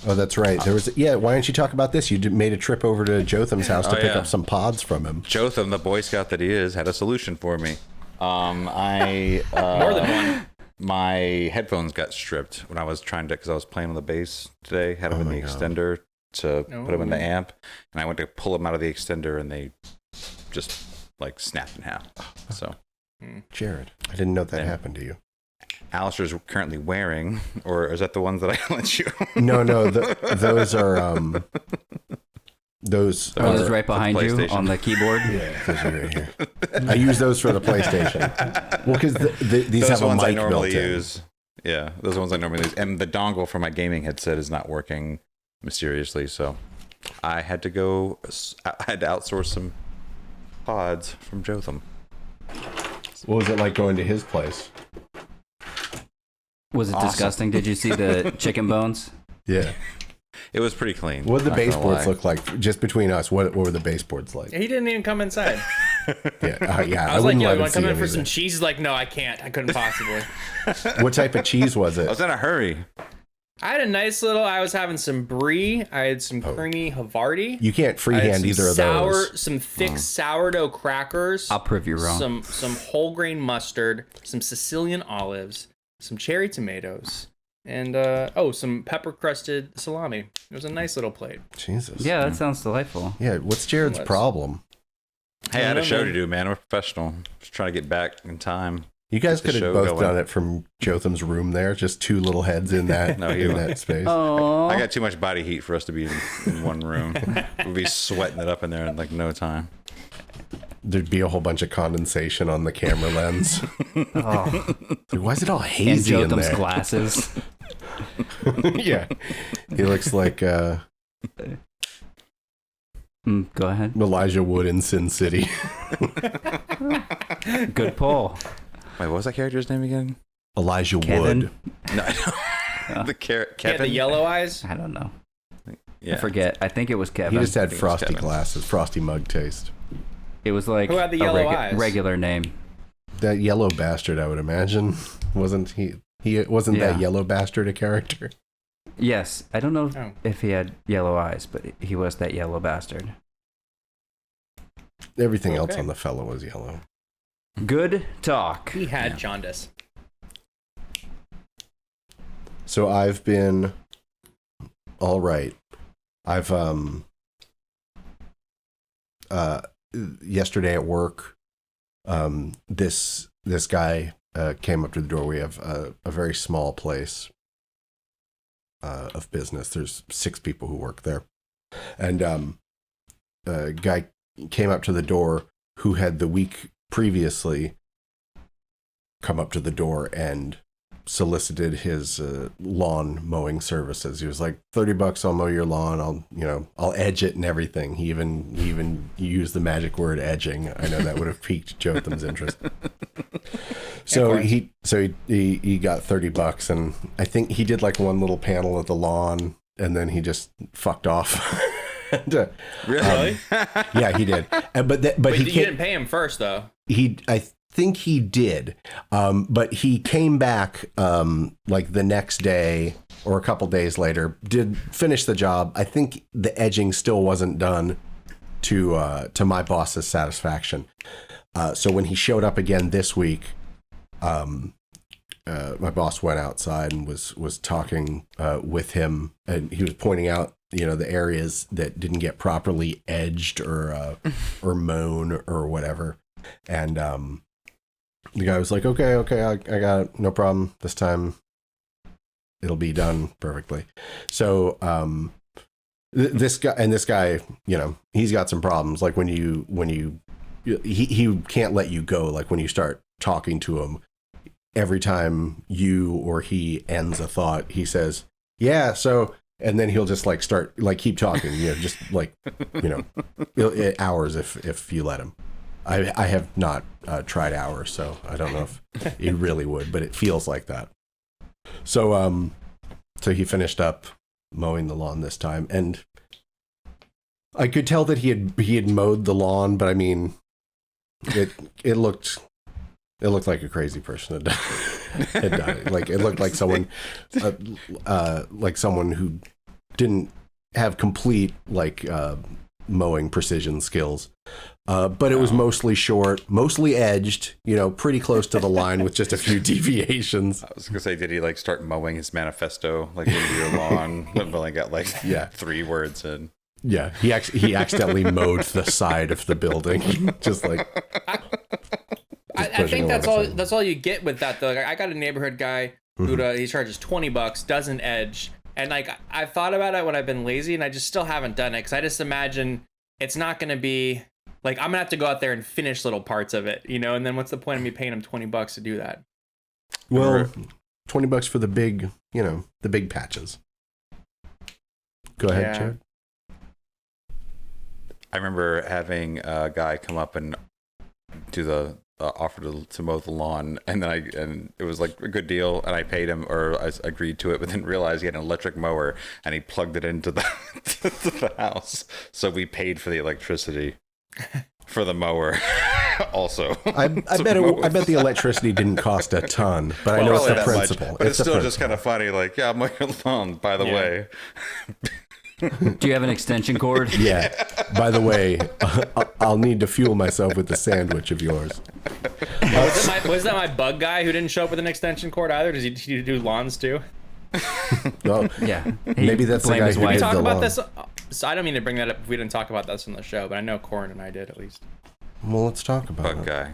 Oh, that's right. There was why don't you talk about this? You made a trip over to Jotham's house to Oh, pick yeah. up some pods from him. Jotham, the Boy Scout that he is, had a solution for me. I More than one. my headphones got stripped when I was trying to, because I was playing on the bass today. Had them in the extender to put them in the amp, and I went to pull them out of the extender, and they just like snapped in half. So Jared, I didn't know that Yeah. happened to you. Alistair's currently wearing, or is that the ones that I lent you? No, those are those. Are those are- right behind you PlayStation. on the keyboard? Yeah, those are right here. I use those for the PlayStation. Well, because these Those have a ones I mic normally built in. use. Yeah, those ones I normally use. And the dongle for my gaming headset is not working mysteriously, so I had to outsource some pods from Jotham. What was it like going to his place? Was it Awesome. disgusting? Did you see the chicken bones? Yeah. It was pretty clean. What did the not gonna baseboards lie. look like? Just between us, what were the baseboards like? He didn't even come inside. Yeah, I was like, wouldn't yo, let you him want to come see in for some anything. cheese? He's like, no, I can't. I couldn't possibly. What type of cheese was I it? was in a hurry. I had a nice little, I was having some brie. I had some creamy Havarti. You can't I had freehand some either of those. Some thick sourdough crackers. I'll prove you wrong. Some whole grain mustard, some Sicilian olives, some cherry tomatoes, and some pepper crusted salami. It was a nice little plate. Jesus. Yeah, that sounds delightful. Yeah. What's Jared's Let's- problem? Hey, I had a show to man. do, man. We're professional. Just trying to get back in time. You guys the could have show both going. done it from Jotham's room there. Just two little heads in that No, in that space. Oh, I got too much body heat for us to be in one room. We'd be sweating it up in there in like no time. There'd be a whole bunch of condensation on the camera lens. oh. Dude, why is it all And hazy in Jotham's there? glasses. Yeah, he looks like Go ahead. Elijah Wood in Sin City. Good pull. Wait, what was that character's name again? Elijah Kevin? Wood. No, the Yeah, Kevin. the yellow eyes. I don't know. Yeah. I forget. I think it was Kevin. He just had think it was frosty Kevin. glasses, frosty mug taste. It was like Who had the yellow eyes? regular name. That yellow bastard, I would imagine, wasn't he? He wasn't Yeah. that yellow bastard a character? Yes, I don't know Oh. if he had yellow eyes, but he was that yellow bastard. Everything else Okay. on the fellow was yellow. Good talk. He had jaundice. So I've been all right. I've yesterday at work, this guy came up to the door. We have a very small place of business. There's 6 people who work there, and a guy came up to the door who had the week previously come up to the door and solicited his lawn mowing services. He was like, $30, I'll mow your lawn. I'll edge it and everything. He even used the magic word edging. I know that would have piqued Jotham's interest. So he got $30, and I think he did like one little panel of the lawn, and then he just fucked off. And, Really? yeah, he did. But Wait, he you came, didn't pay him first, though. I think he did, but he came back like the next day or a couple days later, did finish the job. I think the edging still wasn't done to my boss's satisfaction. So when he showed up again this week, my boss went outside and was talking with him, and he was pointing out, the areas that didn't get properly edged or mown or whatever. And the guy was like, okay, I got it. No problem. This time it'll be done perfectly. So this guy, he's got some problems. Like when he can't let you go. Like when you start talking to him, every time you or he ends a thought, he says, yeah, so, and then he'll just like start, like keep talking, just like, hours if you let him. I have not tried hours, so I don't know if it really would, but it feels like that. So so he finished up mowing the lawn this time, and I could tell that he had mowed the lawn, but I mean, it looked like a crazy person had done it. Like it looked like someone who didn't have complete mowing precision skills. But it was mostly short, mostly edged, pretty close to the line with just a few deviations. I was gonna say, did he start mowing his manifesto into your lawn? But only got 3 words in. Yeah, he accidentally mowed the side of the building, just like. I think that's all you get with that, though. Like, I got a neighborhood guy who he charges $20, doesn't edge, and I've thought about it when I've been lazy, and I just still haven't done it because I just imagine it's not gonna be. I'm gonna have to go out there and finish little parts of it, and then what's the point of me paying him $20 to do that? Well, $20 for the big, the big patches. Go ahead, Yeah. Chad. I remember having a guy come up and do the offer to mow the lawn, and then it was like a good deal, and I paid him, or I agreed to it, but then realized he had an electric mower, and he plugged it into the to the house, so we paid for the electricity for the mower also. I bet the electricity didn't cost a ton, but I know it's the Probably that much, principle. but it's the still principle. just kind of funny. I'm mowing your lawn, by the way. Do you have an extension cord? Yeah. By the way, I'll need to fuel myself with the sandwich of yours. Was that my bug guy who didn't show up with an extension cord either? Does he do lawns too? Oh, Yeah. maybe that's the blamed guy his who wife. did Talk the about lawn. this. So I don't mean to bring that up if we didn't talk about this on the show, but I know Corin and I did at least. Well, let's talk about Bug it. guy.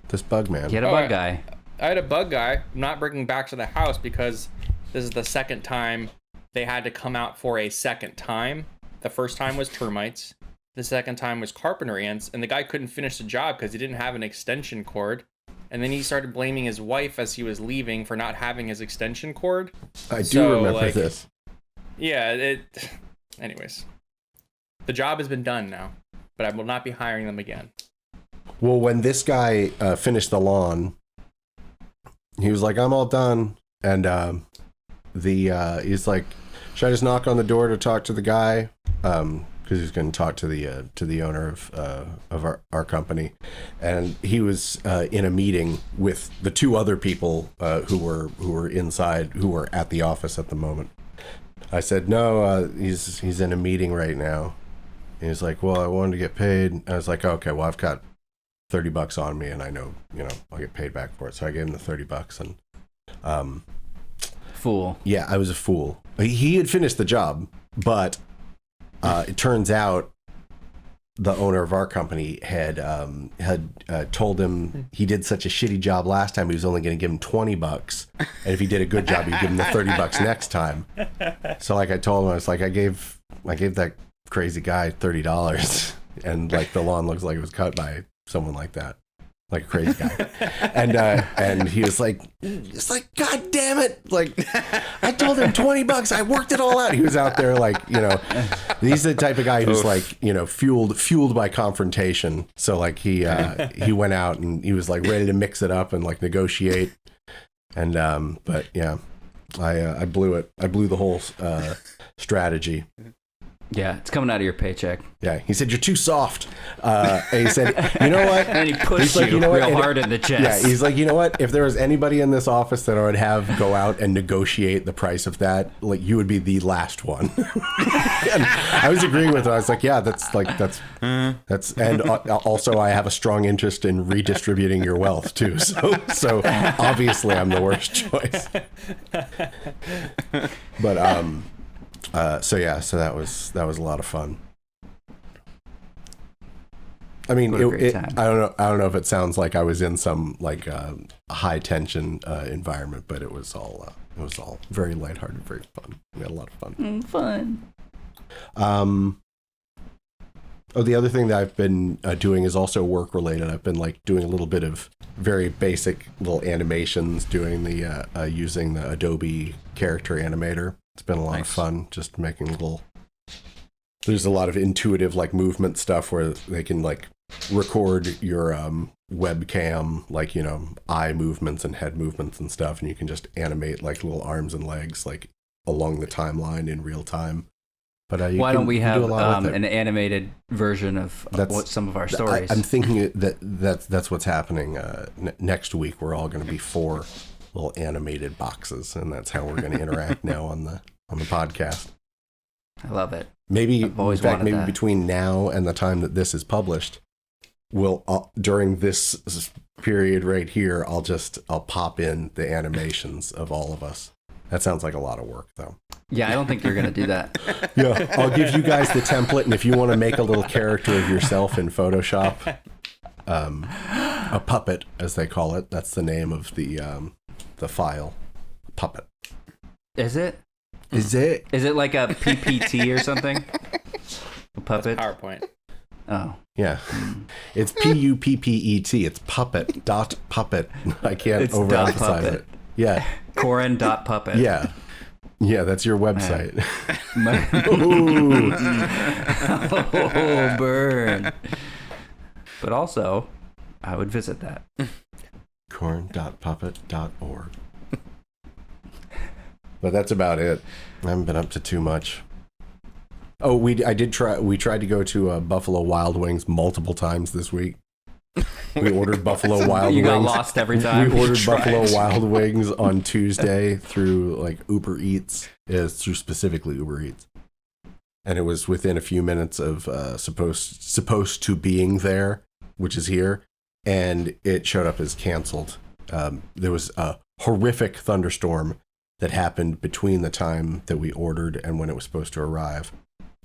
This bug man. He had a Oh, bug yeah. guy. I had a bug guy not bringing back to the house because this is the second time they had to come out for a second time. The first time was termites. The second time was carpenter ants, and the guy couldn't finish the job because he didn't have an extension cord. And then he started blaming his wife as he was leaving for not having his extension cord. I do remember this. Yeah, anyways. The job has been done now, but I will not be hiring them again. Well, when this guy finished the lawn, he was like, I'm all done. And he's like, should I just knock on the door to talk to the guy? Because he's going to talk to the owner of our company. And he was in a meeting with the two other people who were inside, who were at the office at the moment. I said, no, he's in a meeting right now. And he's like, well, I wanted to get paid. I was like, okay, well, I've got $30 on me, and I know, I'll get paid back for it. So I gave him the $30, and Fool. yeah, I was a fool. He had finished the job, but it turns out the owner of our company had told him he did such a shitty job last time, he was only going to give him $20, and if he did a good job, he'd give him the $30 next time. So like I told him, I was like, I gave that crazy guy $30, and like the lawn looks like it was cut by someone like that, like a crazy guy. And he was like, it's like, God damn it, like I told him $20, I worked it all out. He was out there like, he's the type of guy who's like, fueled by confrontation. So like he went out and he was like ready to mix it up and like negotiate. And but yeah, I blew it. I blew the whole strategy. Yeah, it's coming out of your paycheck. Yeah, he said, you're too soft. And he said, you know what? And he pushed you real hard in the chest. Yeah, he's like, you know what? If there was anybody in this office that I would have go out and negotiate the price of that, like you would be the last one. And I was agreeing with him. I was like, yeah, that's, and also I have a strong interest in redistributing your wealth too. So obviously I'm the worst choice. But, so that was a lot of fun. I mean, I don't know if it sounds like I was in some like high tension environment, but it was all very lighthearted, very fun. We had a lot of fun. Fun. The other thing that I've been doing is also work related. I've been like doing a little bit of very basic little animations, doing the using the Adobe character animator. It's been a lot of fun, just making there's a lot of intuitive like movement stuff where they can like record your webcam, like, eye movements and head movements and stuff. And you can just animate like little arms and legs, like along the timeline in real time. But why don't we have an animated version of what some of our stories? I'm thinking that's what's happening next week. We're all going to be 4 little animated boxes, and that's how we're going to interact now on the podcast. I love it. Maybe between now and the time that this is published, during this period right here, I'll pop in the animations of all of us. That sounds like a lot of work, though. Yeah, I don't think you're going to do that. Yeah, I'll give you guys the template, and if you want to make a little character of yourself in Photoshop, a puppet, as they call it, that's the name of the file, puppet. Is it? Is it like a PPT or something? A puppet? That's PowerPoint. Oh. Yeah. It's PUPPET. It's puppet.puppet. I can't overemphasize it. Yeah. Corin.puppet. Yeah. Yeah, that's your website. Oh, burn. But also, I would visit that. Corn.puppet.org. But that's about it. I haven't been up to too much. Oh, we tried to go to Buffalo Wild Wings multiple times this week. We ordered Buffalo Wild Wings. You got lost every time. We ordered Buffalo Wild Wings on Tuesday through like Uber Eats. It's through specifically Uber Eats. And it was within a few minutes of supposed to being there, which is here. And it showed up as canceled. There was a horrific thunderstorm that happened between the time that we ordered and when it was supposed to arrive.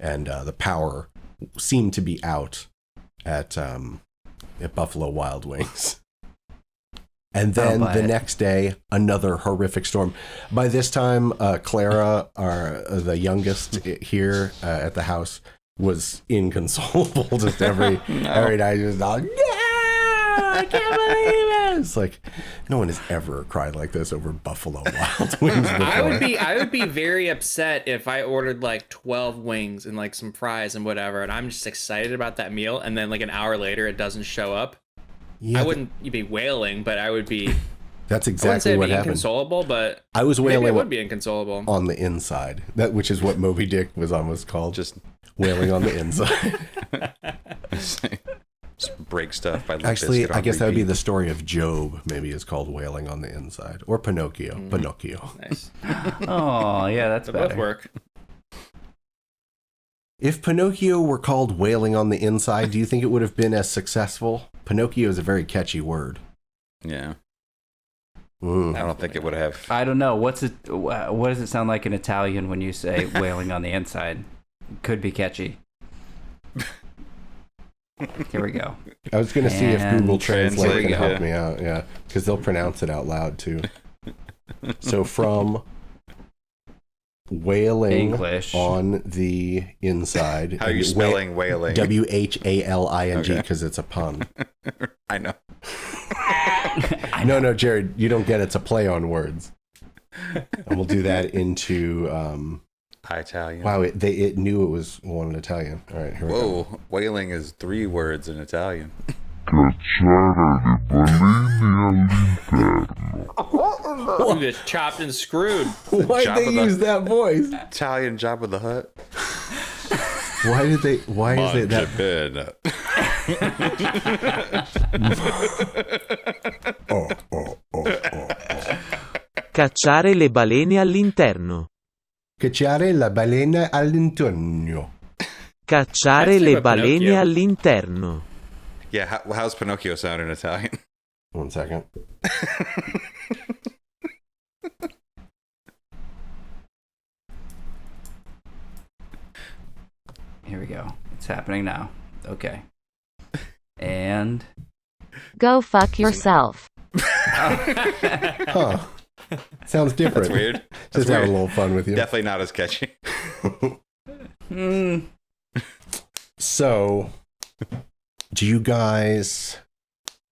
And the power seemed to be out at Buffalo Wild Wings. And then buy the it. next day, another horrific storm. By this time, Clara, the youngest here at the house, was inconsolable. Just every night, just thought, I can't believe it. It's like no one has ever cried like this over Buffalo Wild Wings before. I would be very upset if I ordered like 12 wings and like some fries and whatever, and I'm just excited about that meal, and then like an hour later it doesn't show up. Yeah, I wouldn't be wailing, but I would be. That's I wouldn't say exactly I'd what be happened. inconsolable, but I was maybe I wailing would be inconsolable. on the inside, which is what Moby Dick was almost called. Just wailing on the inside. just break stuff by Limp Actually, Bizkit I on guess that would be repeat. the story of Job. Maybe is called Wailing on the Inside, or Pinocchio. Pinocchio. Nice. Oh, yeah, that's They better. both work. If Pinocchio were called Wailing on the Inside, do you think it would have been as successful? Pinocchio is a very catchy word. Yeah, Mm. I don't think it would have. I don't know. What does it sound like in Italian when you say wailing on the inside? Could be catchy. Here we go. I was going to see if And Google Translate translate, can help yeah. me out. Yeah, because they'll pronounce it out loud too. So from wailing English. on the inside. How are you spelling wailing? WHALING, Okay. because it's a pun. I know. No, Jared, you don't get it. It's a play on words. And we'll do that into. Italian. Wow, it knew it was one in Italian. All right, here we go. Whoa, wailing is 3 words in Italian. You just chopped and screwed. Why'd Jabba they the- use that voice? Italian Jabba the Hutt. Why is it that? Oh. Cacciare le balene all'interno. Cacciare la balena all'intorno. Cacciare That's le like balene Pinocchio. all'interno. Yeah, how's Pinocchio sound in Italian? 1 second. Here we go. It's happening now. Okay. And Go fuck yourself. Huh. Sounds different. That's weird. Just That's having a weird. little fun with you. Definitely not as catchy. So, do you guys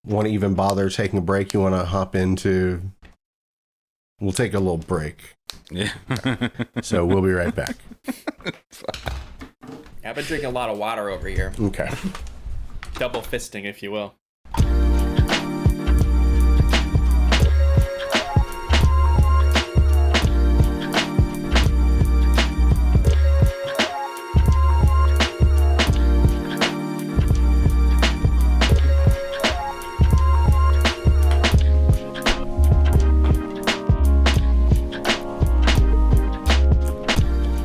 want to even bother taking a break? You want to hop into... We'll take a little break. Yeah. So we'll be right back. I've been drinking a lot of water over here. Okay. Double fisting, if you will.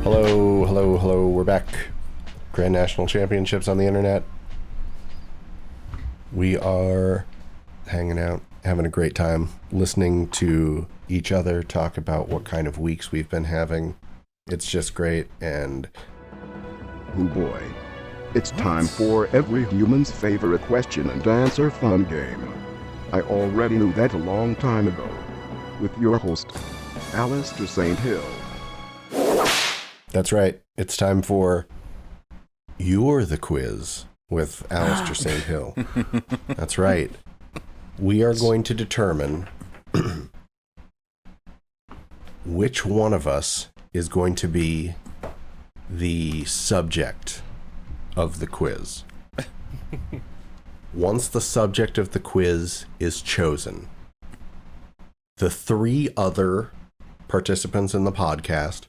Hello. We're back. Grand National Championships on the internet. We are hanging out, having a great time, listening to each other talk about what kind of weeks we've been having. It's just great, and Oh boy. It's time for every human's favorite question and answer fun game. I already knew that a long time ago. With your host, Alistair St. Hill. that's right. It's time for You're the Quiz with Alistair St. Hill. That's right. We are going to determine which one of us is going to be the subject of the quiz. Once the subject of the quiz is chosen, the 3 other participants in the podcast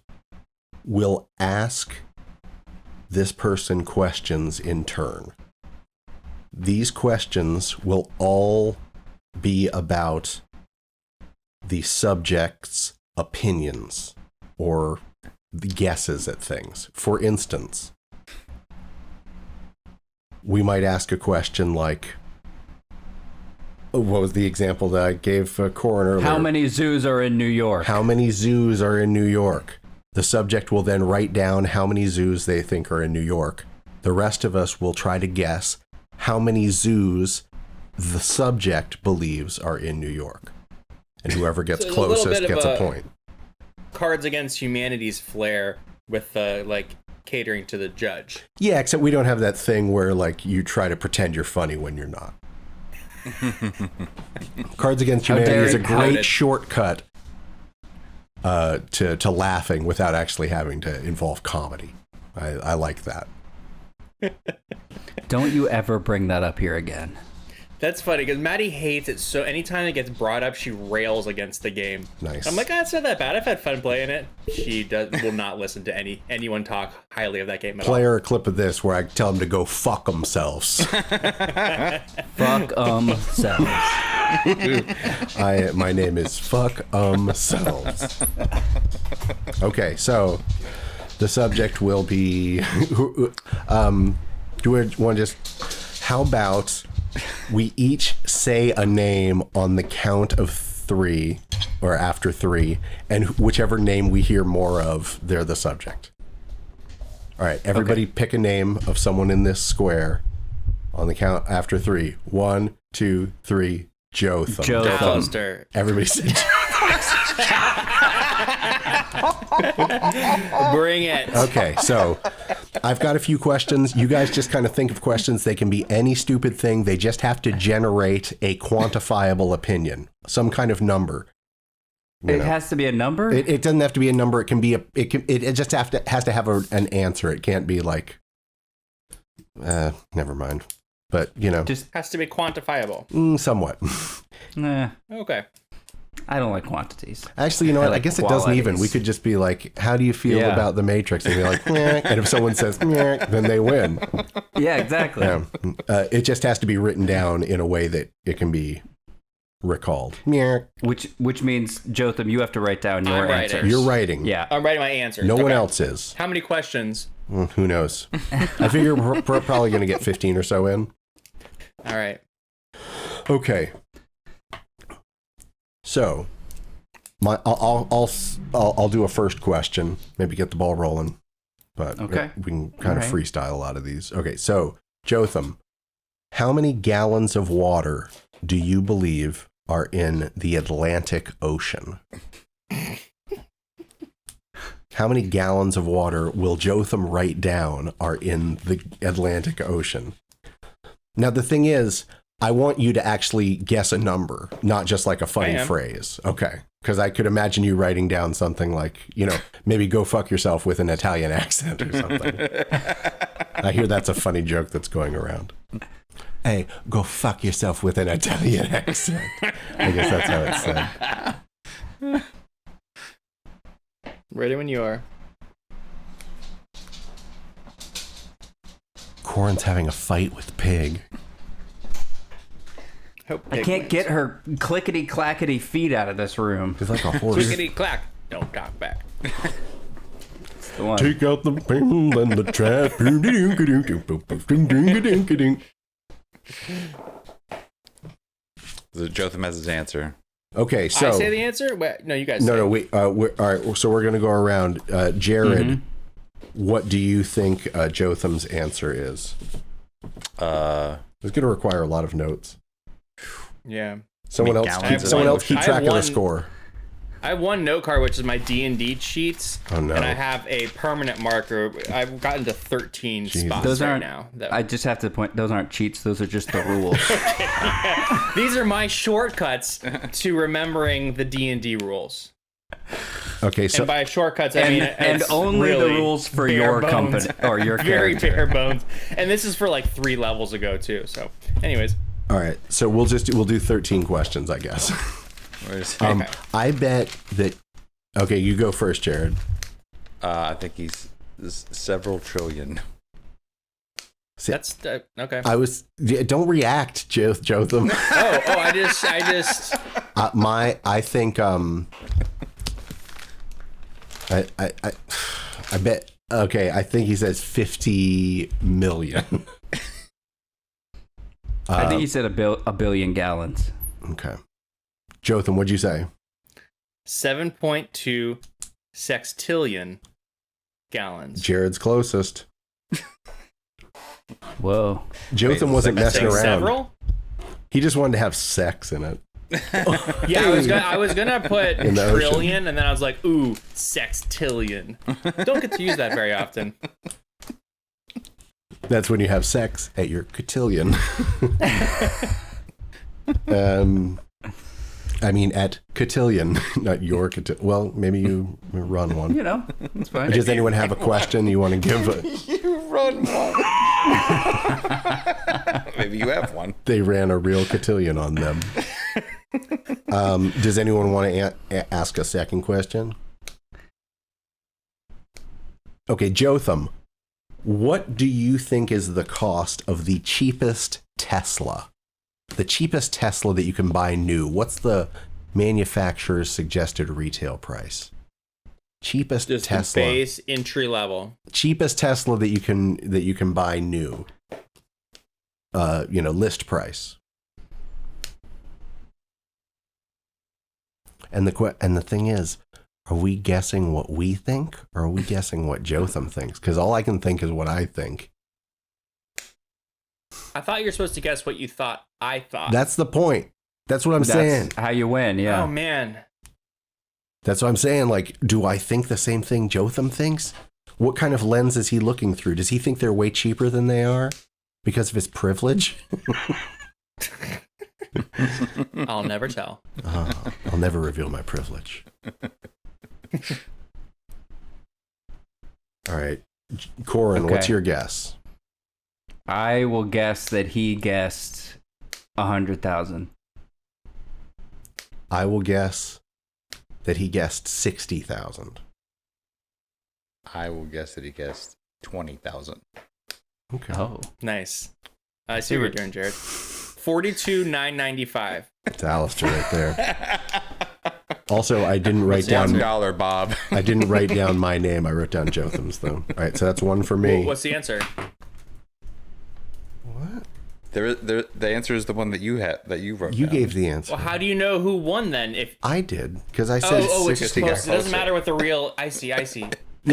will ask this person questions in turn. These questions will all be about the subject's opinions or the guesses at things. For instance, we might ask a question like, what was the example that I gave Corin earlier? how many zoos are in New York? How many zoos are in New York? The subject will then write down how many zoos they think are in New York. The rest of us will try to guess how many zoos the subject believes are in New York. And whoever gets So there's a little closest bit of gets a a- point. Cards Against Humanity's flair with the catering to the judge. Yeah, except we don't have that thing where like you try to pretend you're funny when you're not. Cards Against Humanity is a great shortcut to laughing without actually having to involve comedy. I like that. Don't you ever bring that up here again. That's funny because Maddie hates it. So anytime it gets brought up, she rails against the game. Nice. I'm like, it's not that bad. I've had fun playing it. She will not listen to anyone talk highly of that game at all. Play her a clip of this where I tell them to go fuck themselves. Fuck selves. My name is Fuck Selves. Okay, so the subject will be. Do we want to just? How about we each say a name on the count of 3 or after 3, and whichever name we hear more of, they're the subject. All right, everybody pick a name of someone in this square on the count after 3. 1, 2, 3. Jotham. Foster. Everybody said Bring it. Okay, so I've got a few questions. You guys just kind of think of questions. They can be any stupid thing. They just have to generate a quantifiable opinion, some kind of number. It has to be a number? It doesn't have to be a number. It can be it just has to have an answer. It can't be like, never mind. But, Just has to be quantifiable. Somewhat. Nah, Okay. I don't like quantities. Actually, you know what? I like guess it doesn't even. qualities. We could just be like, how do you feel about the Matrix? And be like, meh. And if someone says, meh, then they win. Yeah, exactly. Yeah. It just has to be written down in a way that it can be recalled. Meh. Which means, Jotham, you have to write down your I'm writing. answers. You're writing. Yeah. I'm writing my answers. No one Okay. else is. How many questions? Who knows? I figure we're probably going to get 15 or so in. All right. Okay. So, I'll do a first question. Maybe get the ball rolling. But Okay. we can kind of All right. freestyle a lot of these. Okay, so Jotham, how many gallons of water do you believe are in the Atlantic Ocean? How many gallons of water will Jotham write down are in the Atlantic Ocean? Now, the thing is, I want you to actually guess a number, not just like a funny phrase. Okay. Because I could imagine you writing down something like, maybe go fuck yourself with an Italian accent or something. I hear that's a funny joke that's going around. Hey, go fuck yourself with an Italian accent. I guess that's how it's said. Ready when you are. Corin's having a fight with Pig. I can't get her clickety clackety feet out of this room. He's like a horse. Clickety clack. Don't talk back. The one. Take out the pin and the trap. Jotham has his answer. Okay, so I say the answer? Wait, no, you guys. no, wait. All right, so we're gonna go around. Jared, what do you think Jotham's answer is? It's gonna require a lot of notes. Yeah. Someone else keep track of the score. I have one note card, which is my D&D cheats. Oh, no. And I have a permanent marker. I've gotten to 13 spots Those right aren't. now. I just have to point. Those aren't cheats. Those are just the rules. These are my shortcuts to remembering the D&D rules. Okay, so And by shortcuts, I mean and it's only really the rules for bare your bones. company or your Very character. bare bones. And this is for like 3 levels ago too. So, anyways, all right, so we'll do 13 questions, I guess. okay. I bet that. Okay, you go first, Jared. I think he's several trillion. See, That's okay. Don't react, Jotham. I just. I think I bet. Okay, I think he says 50 million. I think he said a billion gallons. Okay, Jotham, what'd you say? 7.2 sextillion gallons. Jared's closest. Whoa. Jotham wasn't messing around. Several? He just wanted to have sex in it. Yeah, I was gonna put In the ocean. trillion, and then I was like, ooh, sextillion. Don't get to use that very often. That's when you have sex at your cotillion. I mean, at cotillion, not your cotillion. Well, maybe you run one. You know, it's fine. Does anyone have a question you want to give? You run one. Maybe you have one. They ran a real cotillion on them. Does anyone want to ask a second question? Okay, Jotham, what do you think is the cost of the cheapest Tesla? The cheapest Tesla that you can buy new. What's the manufacturer's suggested retail price? Cheapest Just Tesla. base entry level. Cheapest Tesla that you can buy new. List price. And the thing is, are we guessing what we think, or are we guessing what Jotham thinks? Because all I can think is what I think. I thought you were supposed to guess what you thought I thought. That's the point. That's what I'm saying. How you win, yeah. Oh, man. That's what I'm saying. Like, do I think the same thing Jotham thinks? What kind of lens is he looking through? Does he think they're way cheaper than they are because of his privilege? I'll never tell. I'll never reveal my privilege. All right. Corin, what's your guess? I will guess that he guessed 100,000. I will guess that he guessed 60,000. I will guess that he guessed 20,000. Okay. Oh. Nice. I see what you're doing, Jared. 42,995. It's Alistair right there. Also, I didn't write down $1, Bob. I didn't write down my name. I wrote down Jotham's though. All right, so that's one for me. What's the answer? What? The answer is the one that you had that you wrote. You down. gave the answer. Well, how do you know who won then? If I did because I said it's 60. close. It doesn't matter what the real. I see. Yeah,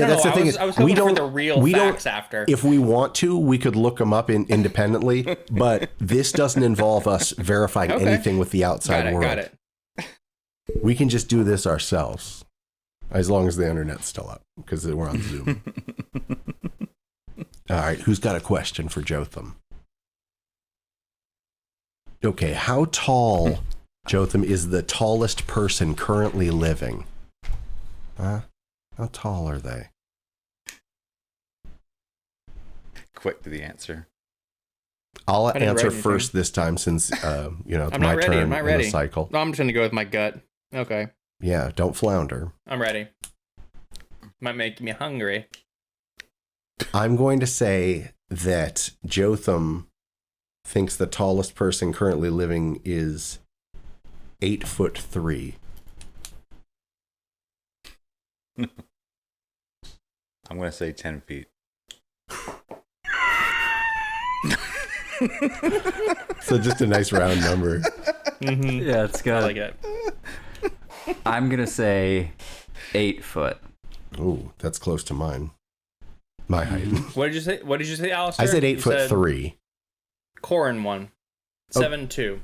that's the thing I was hoping we don't for the real facts after. If we want to, we could look them up independently, but this doesn't involve us verifying anything with the outside world. Got it. We can just do this ourselves, as long as the internet's still up, because we're on Zoom. All right, who's got a question for Jotham? Okay, how tall, Jotham, is the tallest person currently living? Huh? How tall are they? Quick to the answer. I'll answer first this time since, it's my turn in the cycle. No, I'm just going to go with my gut. Okay. Yeah, don't flounder. I'm ready. Might make me hungry. I'm going to say that Jotham thinks the tallest person currently living is 8'3". I'm going to say 10 feet. So just a nice round number. Mm-hmm. Yeah, it's good. I like it. I'm going to say 8 foot. Ooh, that's close to mine. My height. What did you say? What did you say, Alistair? I said 8'3". Corin won. 7'2".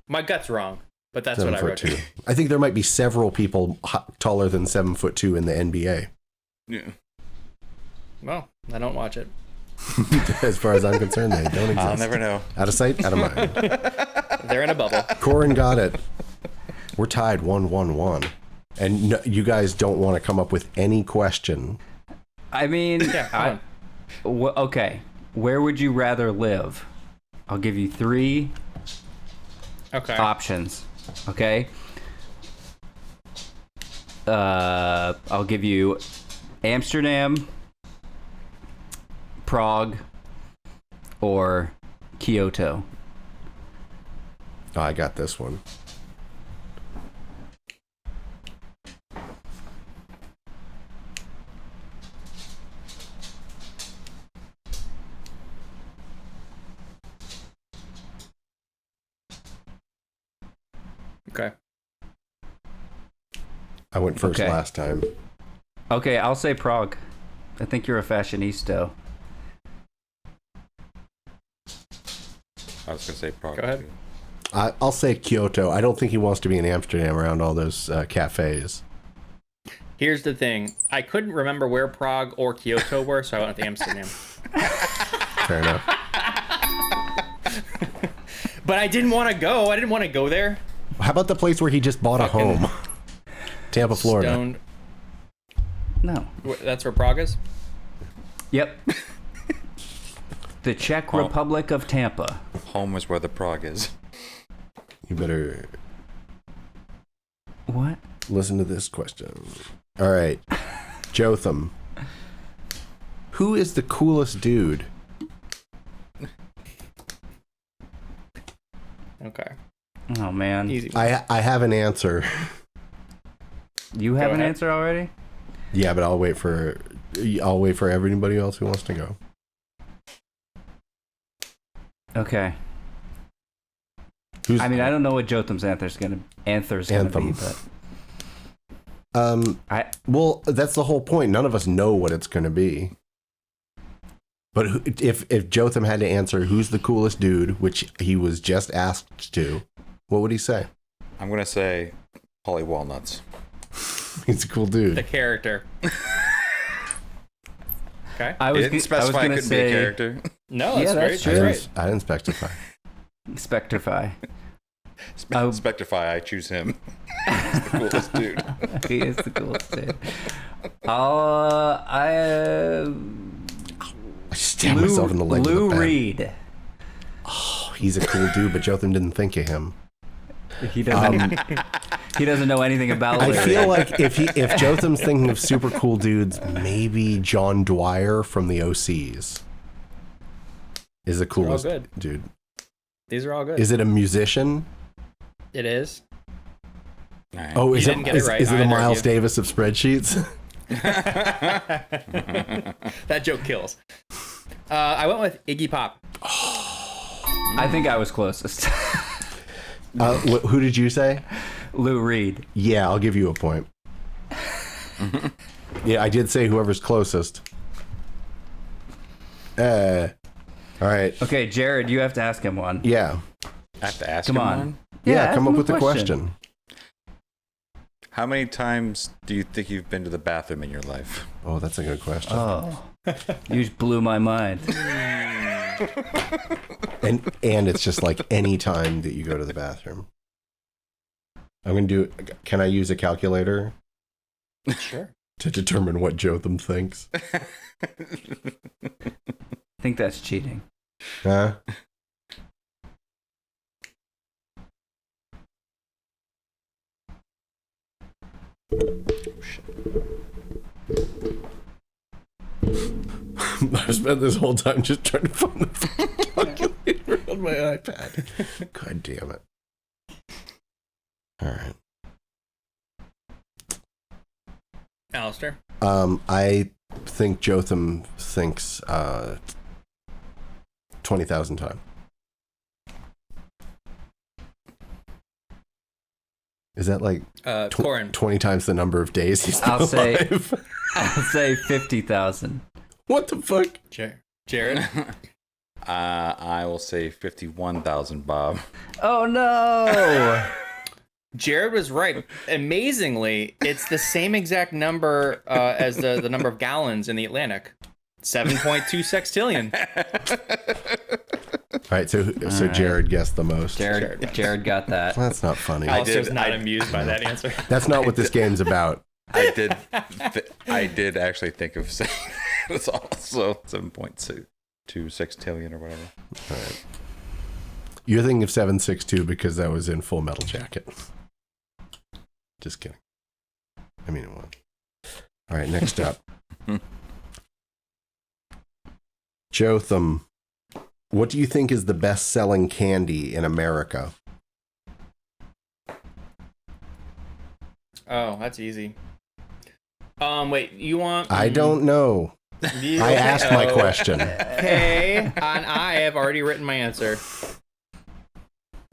My gut's wrong, but that's what I wrote. 7'2". I think there might be several people taller than 7'2" in the NBA. Yeah. Well, I don't watch it. As far as I'm concerned, they don't exist. I'll never know. Out of sight, out of mind. They're in a bubble. Corin got it. We're tied 1-1-1. And no, you guys don't want to come up with any question. I mean, okay. Where would you rather live? I'll give you 3 options. Okay. I'll give you Amsterdam, Prague, or Kyoto. Oh, I got this one. Okay. I went first last time. Okay, I'll say Prague. I think you're a fashionista. I was going to say Prague. Go ahead. Too. I'll say Kyoto. I don't think he wants to be in Amsterdam around all those cafes. Here's the thing. I couldn't remember where Prague or Kyoto were, so I went with Amsterdam. Fair enough. But I didn't want to go. I didn't want to go there. How about the place where he just bought a home? Tampa, Florida. Stoned. No. That's where Prague is? Yep. The Czech Republic of Tampa. Home is where the Prague is. You better What? listen to this question. All right. Jotham. Who is the coolest dude? Okay. Oh man. Easy. I have an answer. You have an ahead. answer already? Yeah, but I'll wait for everybody else who wants to go. Okay. Who's, I mean, I don't know what Jotham's answer's gonna Anthem. be, but well, that's the whole point. None of us know what it's going to be. But if Jotham had to answer who's the coolest dude, which he was just asked to, what would he say? I'm going to say Holly Walnuts. He's a cool dude. The character. Okay. I It was didn't I was specify it gonna could be a say character. No, Yeah, that's that's great. true. That's great. I didn't specify. Spectrify. Spectrify, I choose him. He's the coolest dude. He is the coolest dude. I Stabbed myself in the leg Lou with a pen. Reed. Oh, he's a cool dude, but Jotham didn't think of him. He doesn't. He doesn't know anything about. I Lou feel Reed. like if Jotham's thinking of super cool dudes, maybe John Dwyer from the OCs is the coolest good. dude. These are all good. Is it a musician? It is. All right. Oh, is You it didn't get it right, is it a either of Miles you. Davis of spreadsheets? That joke kills. I went with Iggy Pop. I think I was closest. Who did you say? Lou Reed. Yeah, I'll give you a point. Yeah, I did say whoever's closest. All right. Okay, Jared, you have to ask him one. Yeah. I have to ask Come him on. one? Yeah, ask come him up a with a question. How many times do you think you've been to the bathroom in your life? Oh, that's a good question. Oh, you just blew my mind. And it's just like any time that you go to the bathroom. I'm going to do, can I use a calculator Sure. to determine what Jotham thinks? I think that's cheating. Huh? I've spent this whole time just trying to find the fucking calculator on my iPad. God damn it. All right. Alistair. I think Jotham thinks 20,000 times. Is that like Corin. 20 times the number of days he's been I'll say- alive? I'll say 50,000. What the fuck? Jared. I will say 51,000, Bob. Oh no! Jared was right. Amazingly, it's the same exact number as the number of gallons in the Atlantic. 7.2 sextillion. All right, so right. Jared guessed the most. Jared got that. That's not funny. Alistair's not amused by that answer. That's not what this game's about. I did actually think of saying it's also 7.2 sextillion or whatever. All right. You're thinking of 762 because that was in Full Metal Jacket. Just kidding. I mean, it was. All right, next up. Jotham, what do you think is the best-selling candy in America? Oh, that's easy. Wait, you want? I don't know. I asked my question. Okay, and I have already written my answer,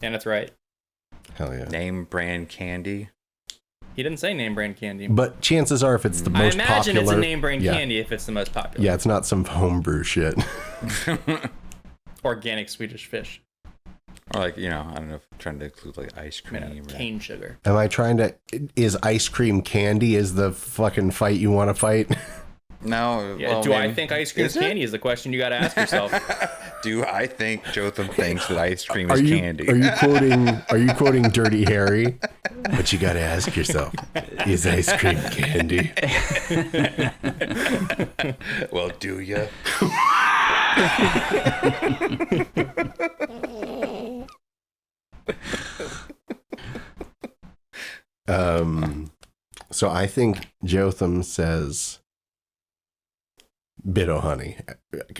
and it's right. Hell yeah. Name brand candy. He didn't say name brand candy. But chances are, if it's the I most imagine popular, it's a name brand yeah. candy if it's the most popular. Yeah, it's not some homebrew shit. Organic Swedish fish. Or like, I don't know if I'm trying to include like ice cream or cane sugar. Am I trying to? Is ice cream candy? Is the fucking fight you want to fight? No. Yeah, well, do I think ice cream is candy is the question you got to ask yourself. Do I think Jotham thinks that ice cream is candy? Are you quoting Dirty Harry? But you got to ask yourself, is ice cream candy? Well, do you? So I think Jotham says bit o' honey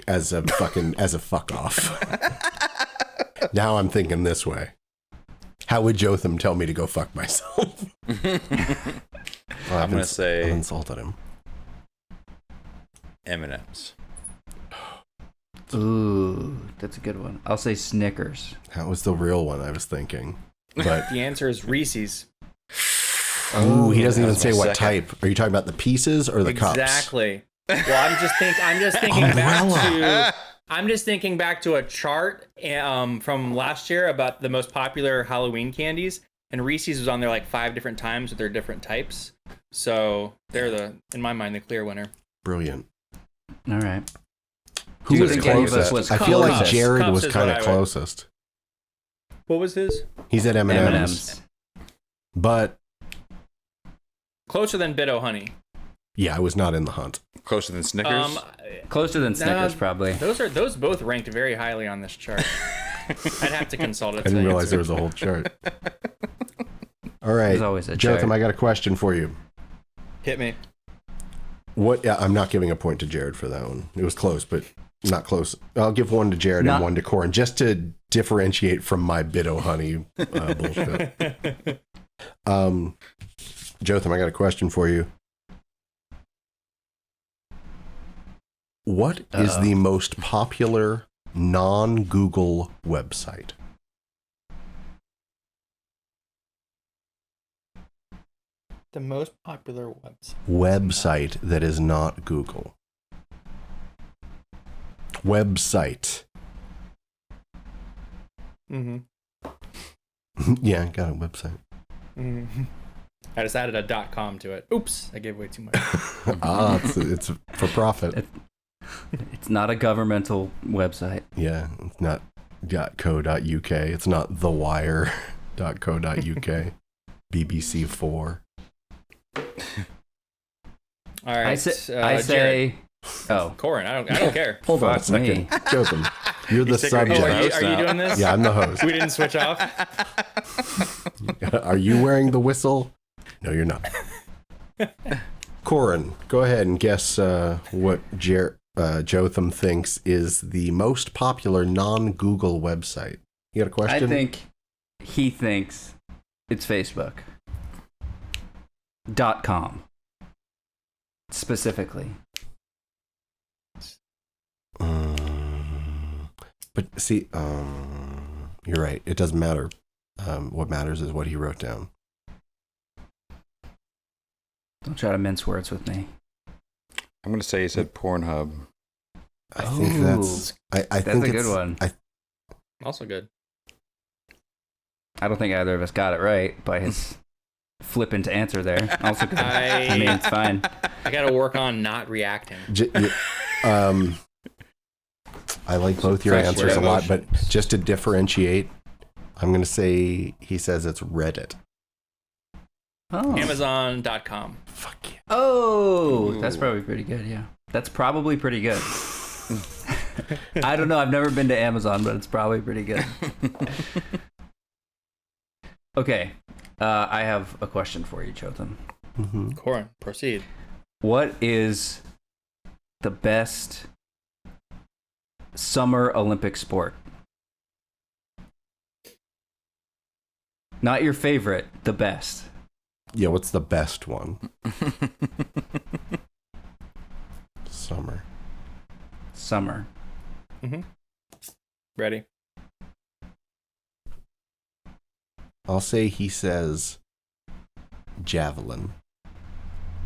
as a fuck off. Now I'm thinking this way. How would Jotham tell me to go fuck myself? I'm gonna say I've insulted him. M&M's. Ooh, that's a good one. I'll say Snickers. That was the real one I was thinking. But The answer is Reese's. ooh, he doesn't even was say my what second. type. Are you talking about the pieces or the cups? Exactly. Well, I'm just thinking back to a chart from last year about the most popular Halloween candies, and Reese's was on there like 5 different times with their different types. So they're in my mind, the clear winner. Brilliant. All right. Who Do you was think any of us closest? was I feel like closest? Jared Cups was is kind what of I would- closest. What was his? He said M&M's. M&M's. But Closer than Bit O' Honey. yeah, I was not in the hunt. Closer than Snickers? Closer than Snickers, probably. Those both ranked very highly on this chart. I'd have to consult it. I didn't realize there was a whole chart. All right, There's always a Jotham, chart. I got a question for you. Hit me. What? Yeah, I'm not giving a point to Jared for that one. It was close, but not close. I'll give one to Jared and one to Corin, just to differentiate from my bit o' honey bullshit. Jotham, I got a question for you. What is the most popular non-Google website? The most popular website. Website that is not Google. Website. Mm-hmm. Yeah, got a website. Mm-hmm. I just added a .com to it. Oops, I gave away too much. It's for profit. It's not a governmental website. Yeah, it's not .co.uk. It's not thewire.co.uk. BBC4. All right. I say Jared. oh, Corin, I don't care. Hold on a Fuck me. second. Jotham, you're the secret- Oh, subject. are you doing this? Yeah, I'm the host. We didn't switch off. Are you wearing the whistle? No, you're not. Corin, go ahead and guess what Jotham thinks is the most popular non-Google website. You got a question? I think he thinks it's Facebook. .com. Specifically. But see, you're right. It doesn't matter. What matters is what he wrote down. Don't try to mince words with me. I'm going to say he said Pornhub. I think that's. I That's think a it's, good one. Also good. I don't think either of us got it right by his flippant answer there. Also good. I mean, it's fine. I got to work on not reacting. I like both your Fresh answers a lot, but emotions. just to differentiate, I'm going to say he says it's Reddit. Oh. Amazon.com. Fuck yeah. Oh, that's probably pretty good, yeah. That's probably pretty good. I don't know. I've never been to Amazon, but it's probably pretty good. Okay. I have a question for you, Jotham. Mm-hmm. Corin, proceed. What is the best summer Olympic sport? Not your favorite, the best. Yeah, what's the best one? Summer. Summer. Mm-hmm. Ready? I'll say he says javelin.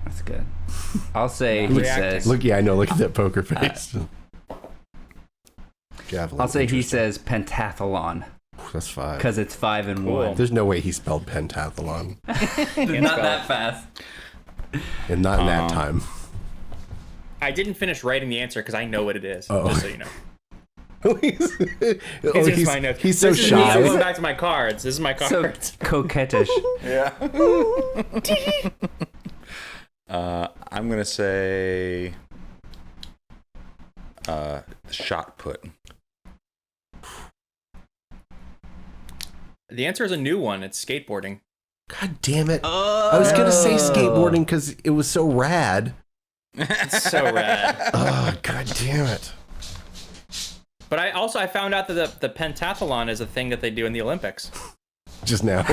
That's good. I'll say he Reacting. says. Look, yeah, I know. Look at that poker face. Javelin. I'll say he interesting. says pentathlon. That's 5. Because it's 5 and 1. There's no way he spelled pentathlon. Not that fast. And not in that time. I didn't finish writing the answer because I know what it is. Oh. Just so you know. He's so I'm shy. going back to my cards. This is my So cards. coquettish. Yeah. I'm gonna say shot put. The answer is a new one. It's skateboarding. God damn it. I was going to say skateboarding because it was so rad. It's so rad. Oh, god damn it. But I found out that the pentathlon is a thing that they do in the Olympics. Just now.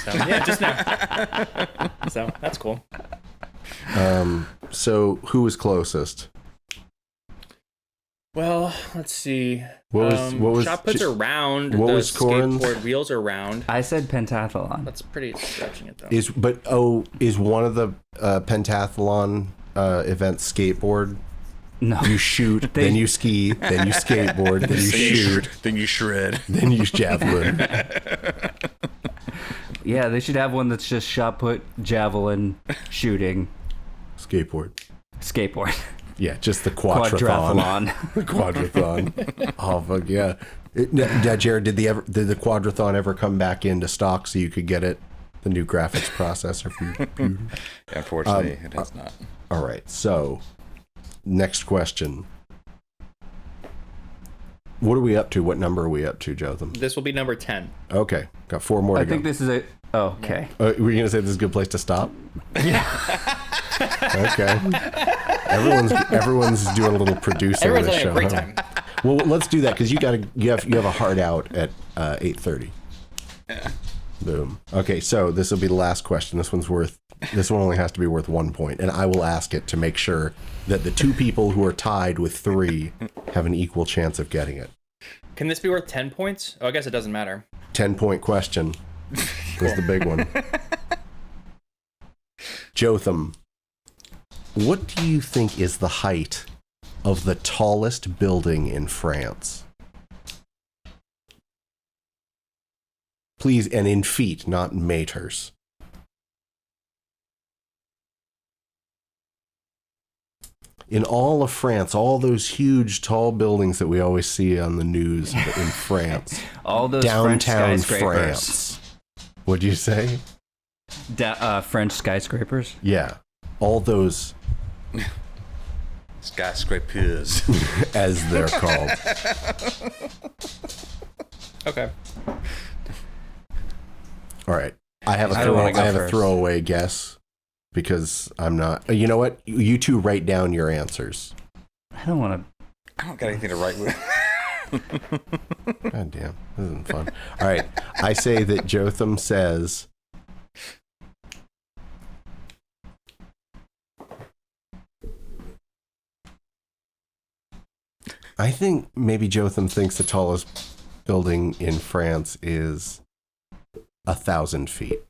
So yeah, just now. So that's cool. So who was closest? Well, let's see. What was shot puts are round. What the was Corin's? skateboard wheels are round. I said pentathlon. That's pretty stretching it though. Is one of the pentathlon events skateboard? No. You shoot, then you ski, then you skateboard, then you shoot, then you shred, then you javelin. Yeah, they should have one that's just shot put, javelin, shooting, Skateboard. skateboard. Yeah, just the quadrathon. The quadrathon. Oh fuck yeah! Now, Jared, did the quadrathon ever come back into stock so you could get it, the new graphics processor for your computer? Unfortunately, it has not. All right, so next question. What are we up to? What number are we up to, Jotham? This will be number 10. Okay, got 4 more to I go. think this is a. Oh, okay. Were you gonna say this is a good place to stop? Yeah. Okay. Everyone's doing a little producing. Everyone's this having show. a great huh? time. Well, let's do that because you have a hard out at 8:30. Yeah. Boom. Okay, so this will be the last question. This one only has to be worth 1 point, and I will ask it to make sure that the 2 people who are tied with 3 have an equal chance of getting it. Can this be worth 10 points? Oh, I guess it doesn't matter. 10-point question is the big one. Jotham, what do you think is the height of the tallest building in France? Please, and in feet, not meters. In all of France, all those huge tall buildings that we always see on the news in France. All those downtown French skyscrapers. France. What'd you say? French skyscrapers? Yeah. All those, Skyscrapers. as they're called. Okay. All right. I have I don't wanna go a first. throwaway guess because I'm not. You know what? You two write down your answers. I don't want I don't got anything to write with. God damn. This isn't fun. All right. I say that Jotham says. I think maybe Jotham thinks the tallest building in France is 1,000 feet.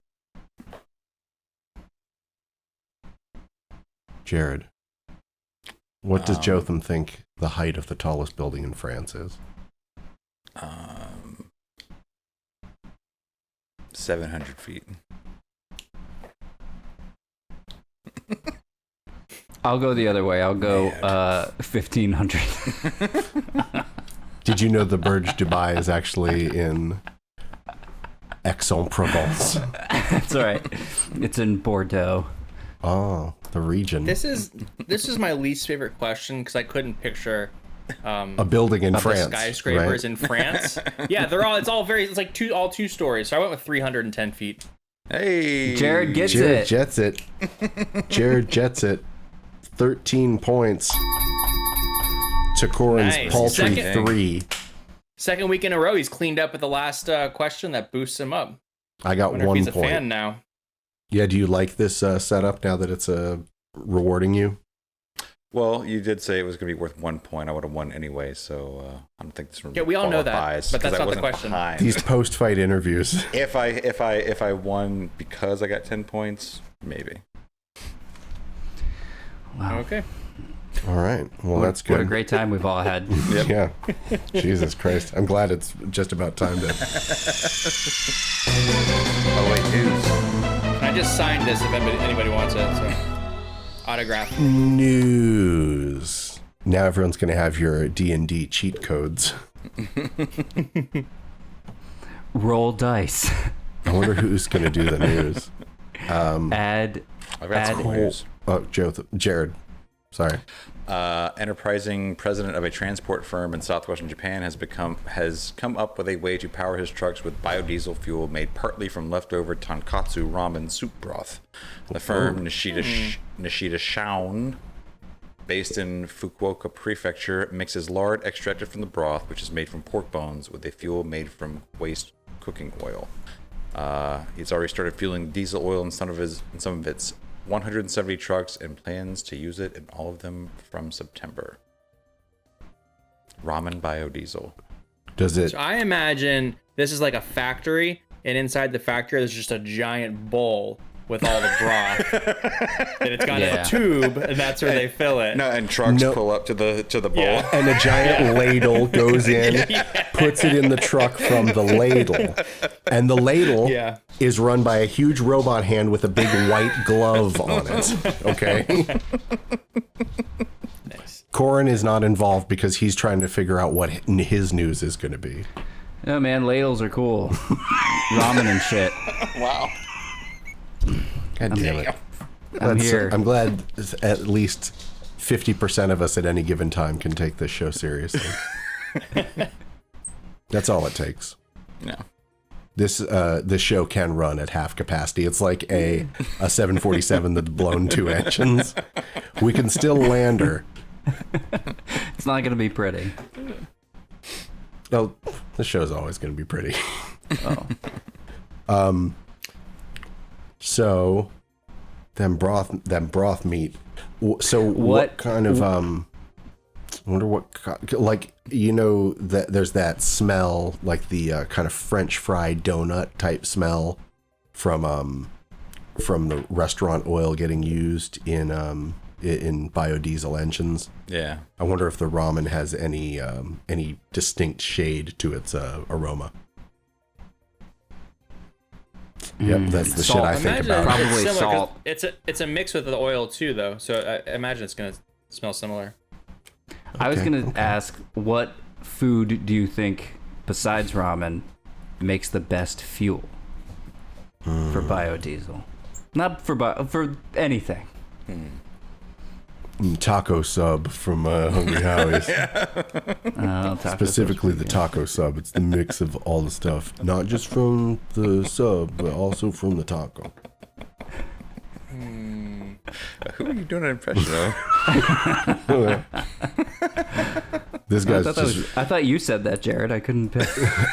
Jared, what does Jotham think the height of the tallest building in France is? 700 feet. I'll go the other way. I'll go 1,500. Did you know the Burj Dubai is actually in Aix-en-Provence? That's all right. It's in Bordeaux. Oh, the region. This is my least favorite question because I couldn't picture a building in the France. skyscrapers right? in France. Yeah, it's like two stories. So I went with 310 feet. Hey, Jared gets Jared it. jets it. Jared jets it. 13 points to Corin's Nice. paltry Second. 3. Second week in a row, he's cleaned up with the last question. That boosts him up. I got Wonder if 1 he's a point. fan now. Yeah, do you like this setup now that it's rewarding you? Well, you did say it was going to be worth 1 point. I would have won anyway, so I don't think this. Yeah, we all know that, but that's not the question. These post-fight interviews. If I won because I got 10 points, maybe. Wow. Okay. All right. Well, that's good. What a great time we've all had. Yeah. Jesus Christ. I'm glad it's just about time to. Oh wait, news. I just signed this if anybody wants it. So. Autograph. News. Now everyone's going to have your D&D cheat codes. Roll dice. I wonder who's going to do the news. Add. I've got some news. Oh, Jared. Sorry. Enterprising president of a transport firm in southwestern Japan has come up with a way to power his trucks with biodiesel fuel made partly from leftover tonkatsu ramen soup broth. The firm Nishida Shaun, based in Fukuoka Prefecture, mixes lard extracted from the broth, which is made from pork bones, with a fuel made from waste cooking oil. He's already started fueling diesel oil in some of its 170 trucks and plans to use it in all of them from September. Ramen biodiesel. Does it? So I imagine this is like a factory, and inside the factory there's just a giant bowl with all the broth. And it's got a tube, and that's where they fill it. No, and trucks pull up to the bowl. Yeah. And a giant ladle goes in, puts it in the truck from the ladle. And the ladle is run by a huge robot hand with a big white glove on it. Okay? Nice. Corin is not involved because he's trying to figure out what his news is going to be. Oh man, ladles are cool. Ramen and shit. Wow. God damn it. I'm here. I'm glad at least 50% of us at any given time can take this show seriously. That's all it takes. No. This show can run at half capacity. It's like a 747 that's blown 2 engines. We can still land her. It's not going to be pretty. No, the show's always going to be pretty. Oh. So, them broth meat. So what kind of I wonder what, like, you know, that there's that smell, like the kind of French fried donut type smell from the restaurant oil getting used in biodiesel engines. Yeah. I wonder if the ramen has any distinct shade to its aroma. Yep, that's the Salt. shit I think about. Probably It's similar, 'cause salt. It's a mix with the oil too, though. So I imagine it's gonna smell similar. I was going to ask, what food do you think, besides ramen, makes the best fuel for biodiesel? Not for anything. Taco sub from Hungry Howie's. Specifically the taco sub. It's the mix of all the stuff. Not just from the sub, but also from the taco. Who are you doing an impression of? This guy's I thought you said that, Jared. I couldn't pick.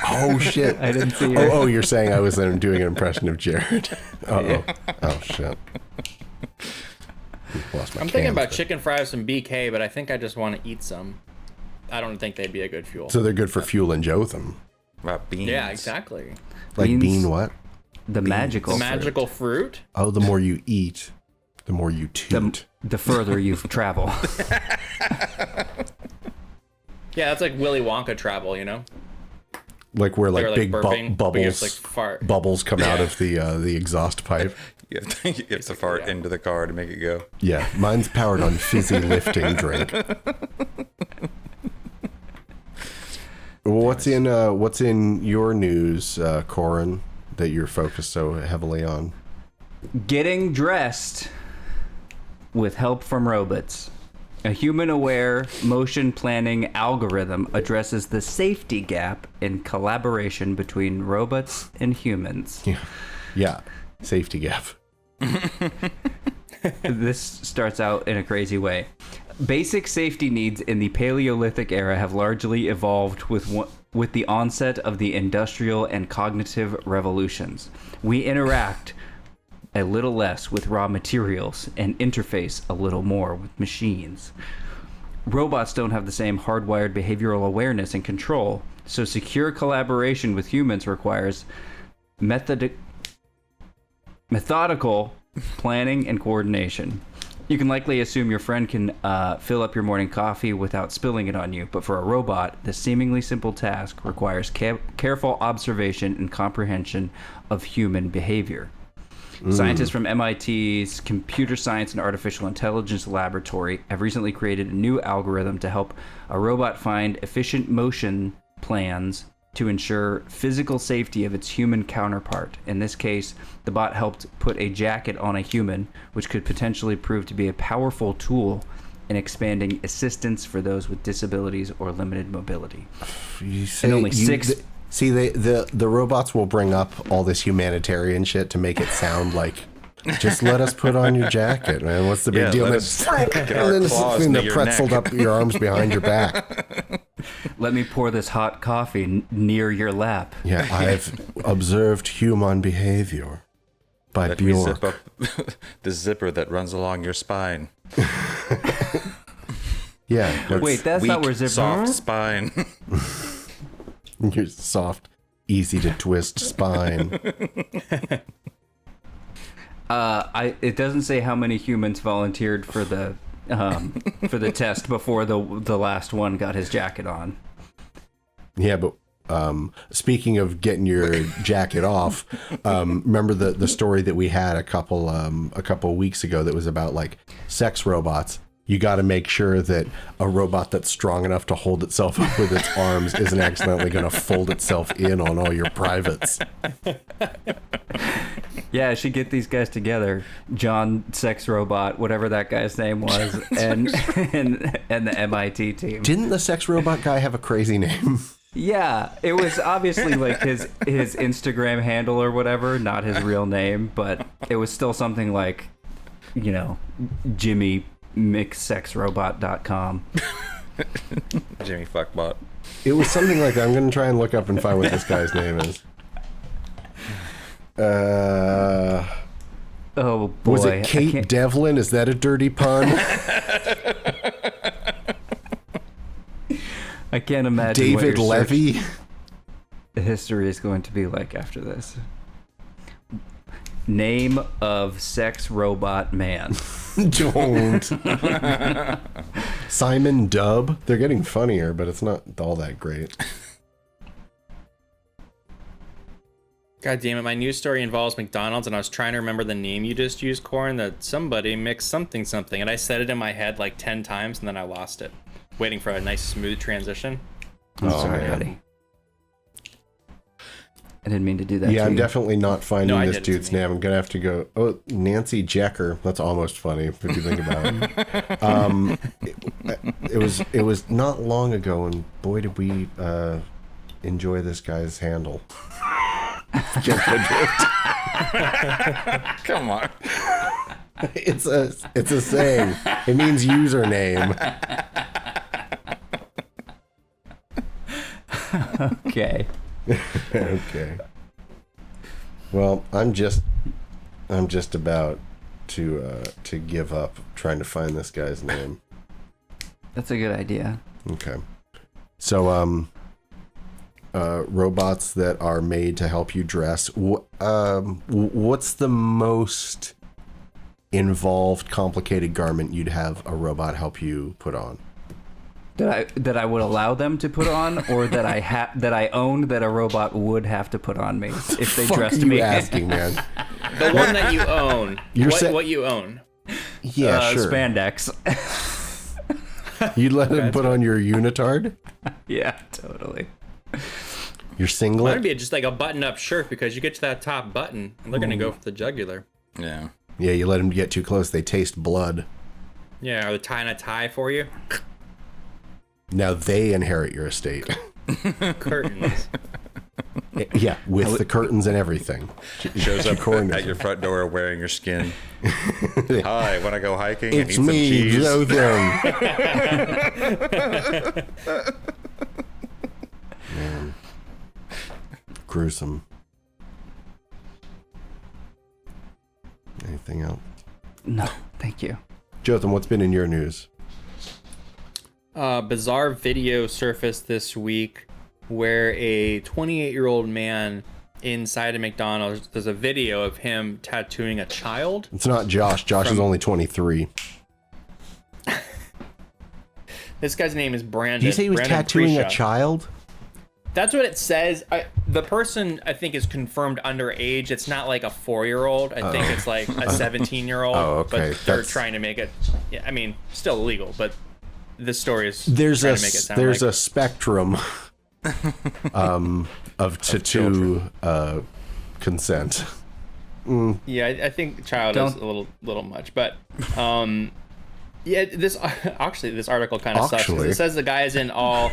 Oh, shit. I didn't see it. Oh, you're saying I was doing an impression of Jared. Uh-oh. Oh, shit. I'm thinking about chicken fries from BK, but I think I just want to eat some. I don't think they'd be a good fuel. So they're good for fuel and Jotham. About beans. Yeah, exactly. Like Beans? bean what? The magical Fruit. Oh, the more you eat, the more you toot. the further you travel. Yeah, that's like Willy Wonka travel, you know? Like where like big burping, but you bubbles just, like, fart. bubbles come out of the exhaust pipe. You have to fart into the car to make it go. Yeah, mine's powered on fizzy lifting drink. What's in your news, Corin, that you're focused so heavily on? Getting dressed with help from robots. A human-aware motion planning algorithm addresses the safety gap in collaboration between robots and humans. Yeah. Safety gap. This starts out in a crazy way. Basic safety needs in the Paleolithic era have largely evolved with the onset of the industrial and cognitive revolutions. We interact a little less with raw materials and interface a little more with machines. Robots don't have the same hardwired behavioral awareness and control, so secure collaboration with humans requires methodical planning and coordination. You can likely assume your friend can fill up your morning coffee without spilling it on you, but for a robot, this seemingly simple task requires careful observation and comprehension of human behavior. Scientists from MIT's Computer Science and Artificial Intelligence Laboratory have recently created a new algorithm to help a robot find efficient motion plans to ensure physical safety of its human counterpart. In this case, the bot helped put a jacket on a human, which could potentially prove to be a powerful tool in expanding assistance for those with disabilities or limited mobility. You say And only six... See, the robots will bring up all this humanitarian shit to make it sound like, just let us put on your jacket, man. What's the big deal? Get our And then claws they're into your pretzeled neck. up your arms behind your back. Let me pour this hot coffee near your lap. Yeah, I've observed human behavior by Let me Bjork. zip up the zipper that runs along your spine. Yeah, Wait, that's not where zipper... soft spine. your soft, easy to twist spine. It doesn't say how many humans volunteered for the test before the last one got his jacket on. Yeah, but speaking of getting your jacket off, remember the story that we had a couple weeks ago that was about like sex robots. You got to make sure that a robot that's strong enough to hold itself up with its arms isn't accidentally going to fold itself in on all your privates. Yeah, I should get these guys together. John Sex Robot, whatever that guy's name was, and the MIT team. Didn't the sex robot guy have a crazy name? Yeah, it was obviously like his Instagram handle or whatever, not his real name, but it was still something like, you know, JimmyMixSexRobot.com. Jimmy Fuckbot. It was something like that. I'm going to try and look up and find what this guy's name is. Oh boy. Was it Kate Devlin? Is that a dirty pun? I can't imagine David what Levy? the history is going to be like after this. Name of sex robot man. Don't. Simon Dubb. They're getting funnier, but it's not all that great. God damn it, my news story involves McDonald's, and I was trying to remember the name you just used, Corin, that somebody mixed something, and I said it in my head like 10 times, and then I lost it. Waiting for a nice, smooth transition. I'm sorry, buddy. I didn't mean to do that. Yeah, to I'm you. definitely not finding this dude's me. name. I'm going to have to go, oh, Nancy Jecker. That's almost funny if you think about it. It was not long ago, and boy, did we enjoy this guy's handle. Come on. It's a saying. It means username. Okay. Okay. Well, I'm just about to give up trying to find this guy's name. That's a good idea. Okay. So robots that are made to help you dress. What's the most involved, complicated garment you'd have a robot help you put on? That I would allow them to put on, or that I owned that a robot would have to put on me if they dressed me. Asking, man. The one that you own. What you own? Yeah, sure. Spandex. You'd let him put on your unitard? Yeah, totally. Your Might singlet? be just like a button-up shirt, because you get to that top button, and they're gonna go for the jugular. Yeah. Yeah, you let them get too close, they taste blood. Yeah, are they tying a tie for you? Now they inherit your estate. Curtains. Yeah, with the curtains and everything. Shows up at your front door wearing your skin. Hi, want to go hiking? It's I need me, some cheese. Jotham. Man. Gruesome. Anything else? No, thank you. Jotham, what's been in your news? Bizarre video surfaced this week where a 28-year-old man inside a McDonald's. There's a video of him tattooing a child. It's not Josh. Josh is only 23. This guy's name is Brandon. Did you say he was Brandon tattooing Prisha. a child? That's what it says. The person, I think, is confirmed underage. It's not like a 4-year-old. I think it's like a 17-year-old. Oh, okay. But they're trying to make it. Yeah, I mean, still illegal, but this story is There's trying to make it sound like a spectrum of tattoo consent. Yeah, I think child is a little much, but yeah, this article kind of sucks. 'Cause it says the guy is in all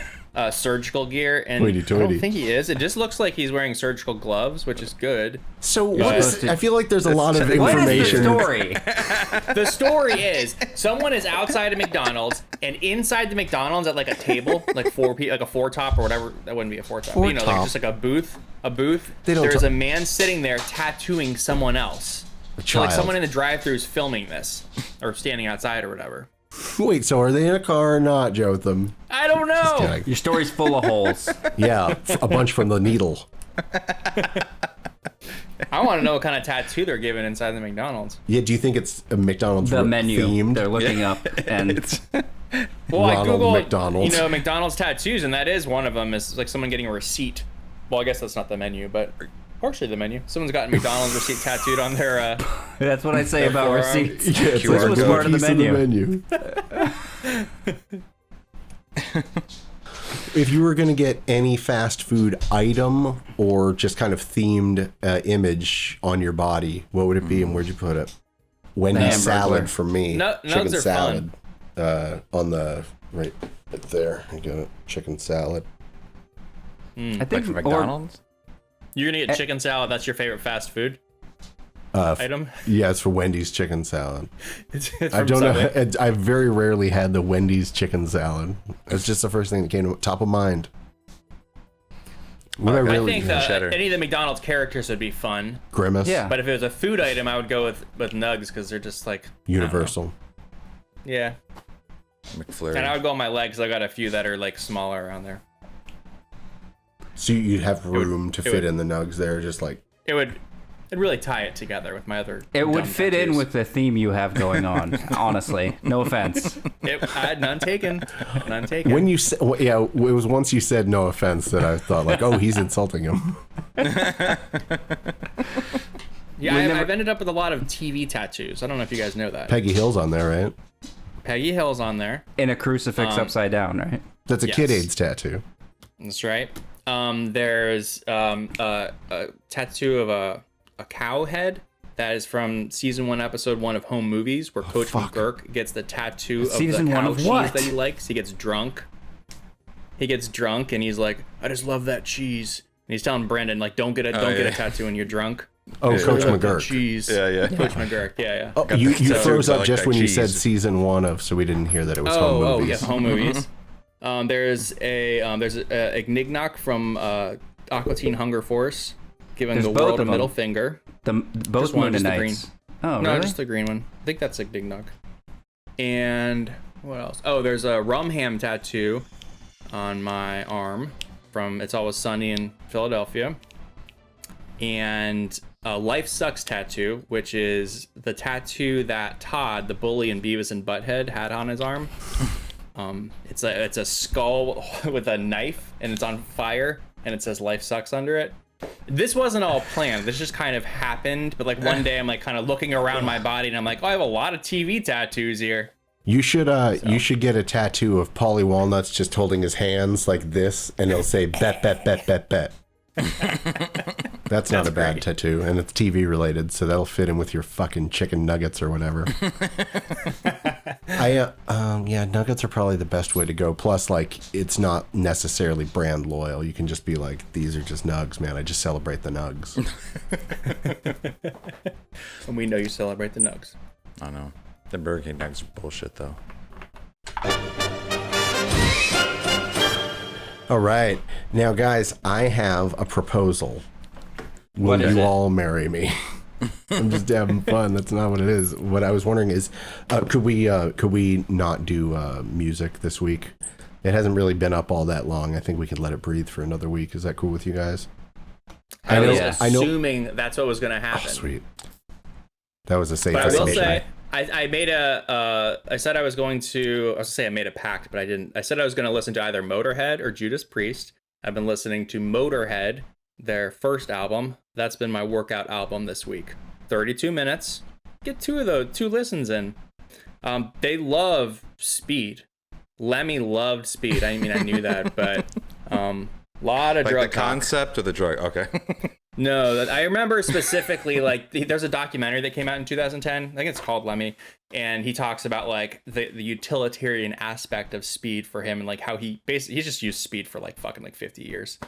surgical gear, and I don't think he is. It just looks like he's wearing surgical gloves, which is good. So what is? I feel like there's a lot of information. What is the story? The story is someone is outside of McDonald's, and inside the McDonald's at like a table, like like a four top or whatever. That wouldn't be a four top. But, you know, like just like a booth. There's a man sitting there tattooing someone else. So like someone in the drive-thru is filming this, or standing outside or whatever. Wait, so are they in a car or not, Jotham? I don't know. Your story's full of holes. Yeah, a bunch from the needle. I want to know what kind of tattoo they're giving inside the McDonald's. Yeah, do you think it's a McDonald's menu themed? they're looking up, and well, I googled McDonald's. You know, McDonald's tattoos, and that is one of them. Is like someone getting a receipt. Well, I guess that's not the menu, but partially the menu. Someone's got a McDonald's receipt tattooed on their. That's what I say about forearm. receipts. Yeah, it's This was part of the menu. If you were going to get any fast food item or just kind of themed image on your body, what would it be and where'd you put it? Wendy's salad for me. Chicken nugs are salad. On the right there. I got it. Chicken salad. I think Like from McDonald's? You're gonna get chicken salad. That's your favorite fast food item. Yeah, it's for Wendy's chicken salad. It's I don't know. I've very rarely had the Wendy's chicken salad. It's just the first thing that came to top of mind. I think any of the McDonald's characters would be fun. Grimace. Yeah. But if it was a food item, I would go with nugs because they're just like Universal. Yeah. McFlurry. And I would go on my legs. I got a few that are like smaller around there. So you'd have room to fit in the nugs there, just like it'd really tie it together with my other. It would fit in with the theme you have going on. Honestly, no offense. I had none taken. None taken. When you said, yeah, it was once you said no offense that I thought like, oh, he's insulting him. Yeah, I've ended up with a lot of TV tattoos. I don't know if you guys know that. Peggy Hill's on there, right? Peggy Hill's on there. In a crucifix upside down, right? That's a Kid AIDS tattoo. That's right. There's a tattoo of a cow head that is from season 1, episode 1 of Home Movies, where Coach McGurk gets the tattoo of season the cow 1 of cheese what? that he likes. He gets drunk. And he's like, I just love that cheese. And he's telling Brandon, like, don't get a tattoo when you're drunk. Oh, Coach McGurk. Cheese. Yeah. Coach McGurk. Yeah. Oh, you froze up like just that when you cheese. said season 1 of, so we didn't hear that it was Home Movies. Oh, yes, Home Movies. There's a Ignignok from Aqua Teen Hunger Force, giving There's the both world a of them. middle finger. Both Just one, just the green. Moonanites. Oh, No, really? just the green one. I think that's Ignignok. And what else? Oh, there's a rum ham tattoo on my arm from It's Always Sunny in Philadelphia. And a Life Sucks tattoo, which is the tattoo that Todd, the bully in Beavis and Butthead, had on his arm. It's a skull with a knife, and it's on fire, and it says "Life Sucks" under it. This wasn't all planned. This just kind of happened. But like one day, I'm like kind of looking around my body, and I'm like, oh, I have a lot of TV tattoos here. You should get a tattoo of Paulie Walnuts just holding his hands like this, and it'll say "bet, bet, bet, bet, bet." That's not a bad tattoo, and it's TV related, so that'll fit in with your fucking chicken nuggets or whatever. Yeah, nuggets are probably the best way to go. Plus, like, it's not necessarily brand loyal. You can just be like, these are just nugs, man. I just celebrate the nugs. And we know you celebrate the nugs. I know. The Burger King nugs are bullshit, though. All right. Now, guys, I have a proposal. Will you all marry me? I'm just having fun. That's not what it is. What I was wondering is, could we not do music this week? It hasn't really been up all that long. I think we could let it breathe for another week. Is that cool with you guys? I know- was I know- assuming that's what was going to happen. Oh, sweet. That was a safe But I will estimation. say, I made I said I was going to, I was going to say I made a pact, but I didn't. I said I was going to listen to either Motorhead or Judas Priest. I've been listening to Motorhead, their first album. That's been my workout album this week. 32 minutes. Get two listens in. They love speed. Lemmy loved speed. I mean, I knew that, but lot of Like drug the talk. concept of the drug. Okay. No, I remember specifically, like, there's a documentary that came out in 2010. I think it's called Lemmy. And he talks about, like, the utilitarian aspect of speed for him and, like, how he just used speed for, like, fucking, like, 50 years.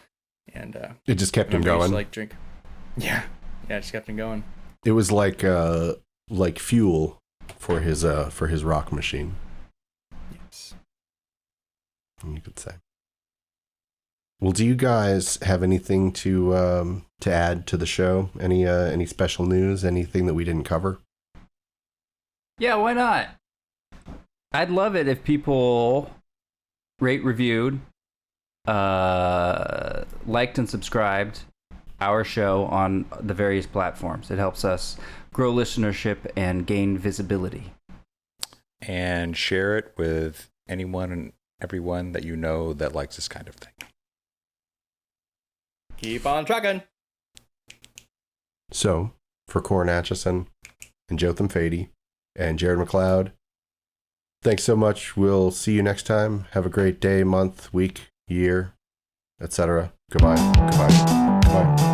And It just kept him remember he used going. to, like, drink. Yeah. Yeah, it just kept him going. It was like fuel for his rock machine, Yes. you could say. Well, do you guys have anything to add to the show? Any special news? Anything that we didn't cover? Yeah, why not? I'd love it if people rate, reviewed, liked, and subscribed our show on the various platforms. It helps us grow listenership and gain visibility. And share it with anyone and everyone that you know that likes this kind of thing. Keep on trucking. So, for Corin Atchison and Jotham Fady and Jared McLeod, thanks so much. We'll see you next time. Have a great day, month, week, year, etc. Goodbye. Goodbye. Goodbye.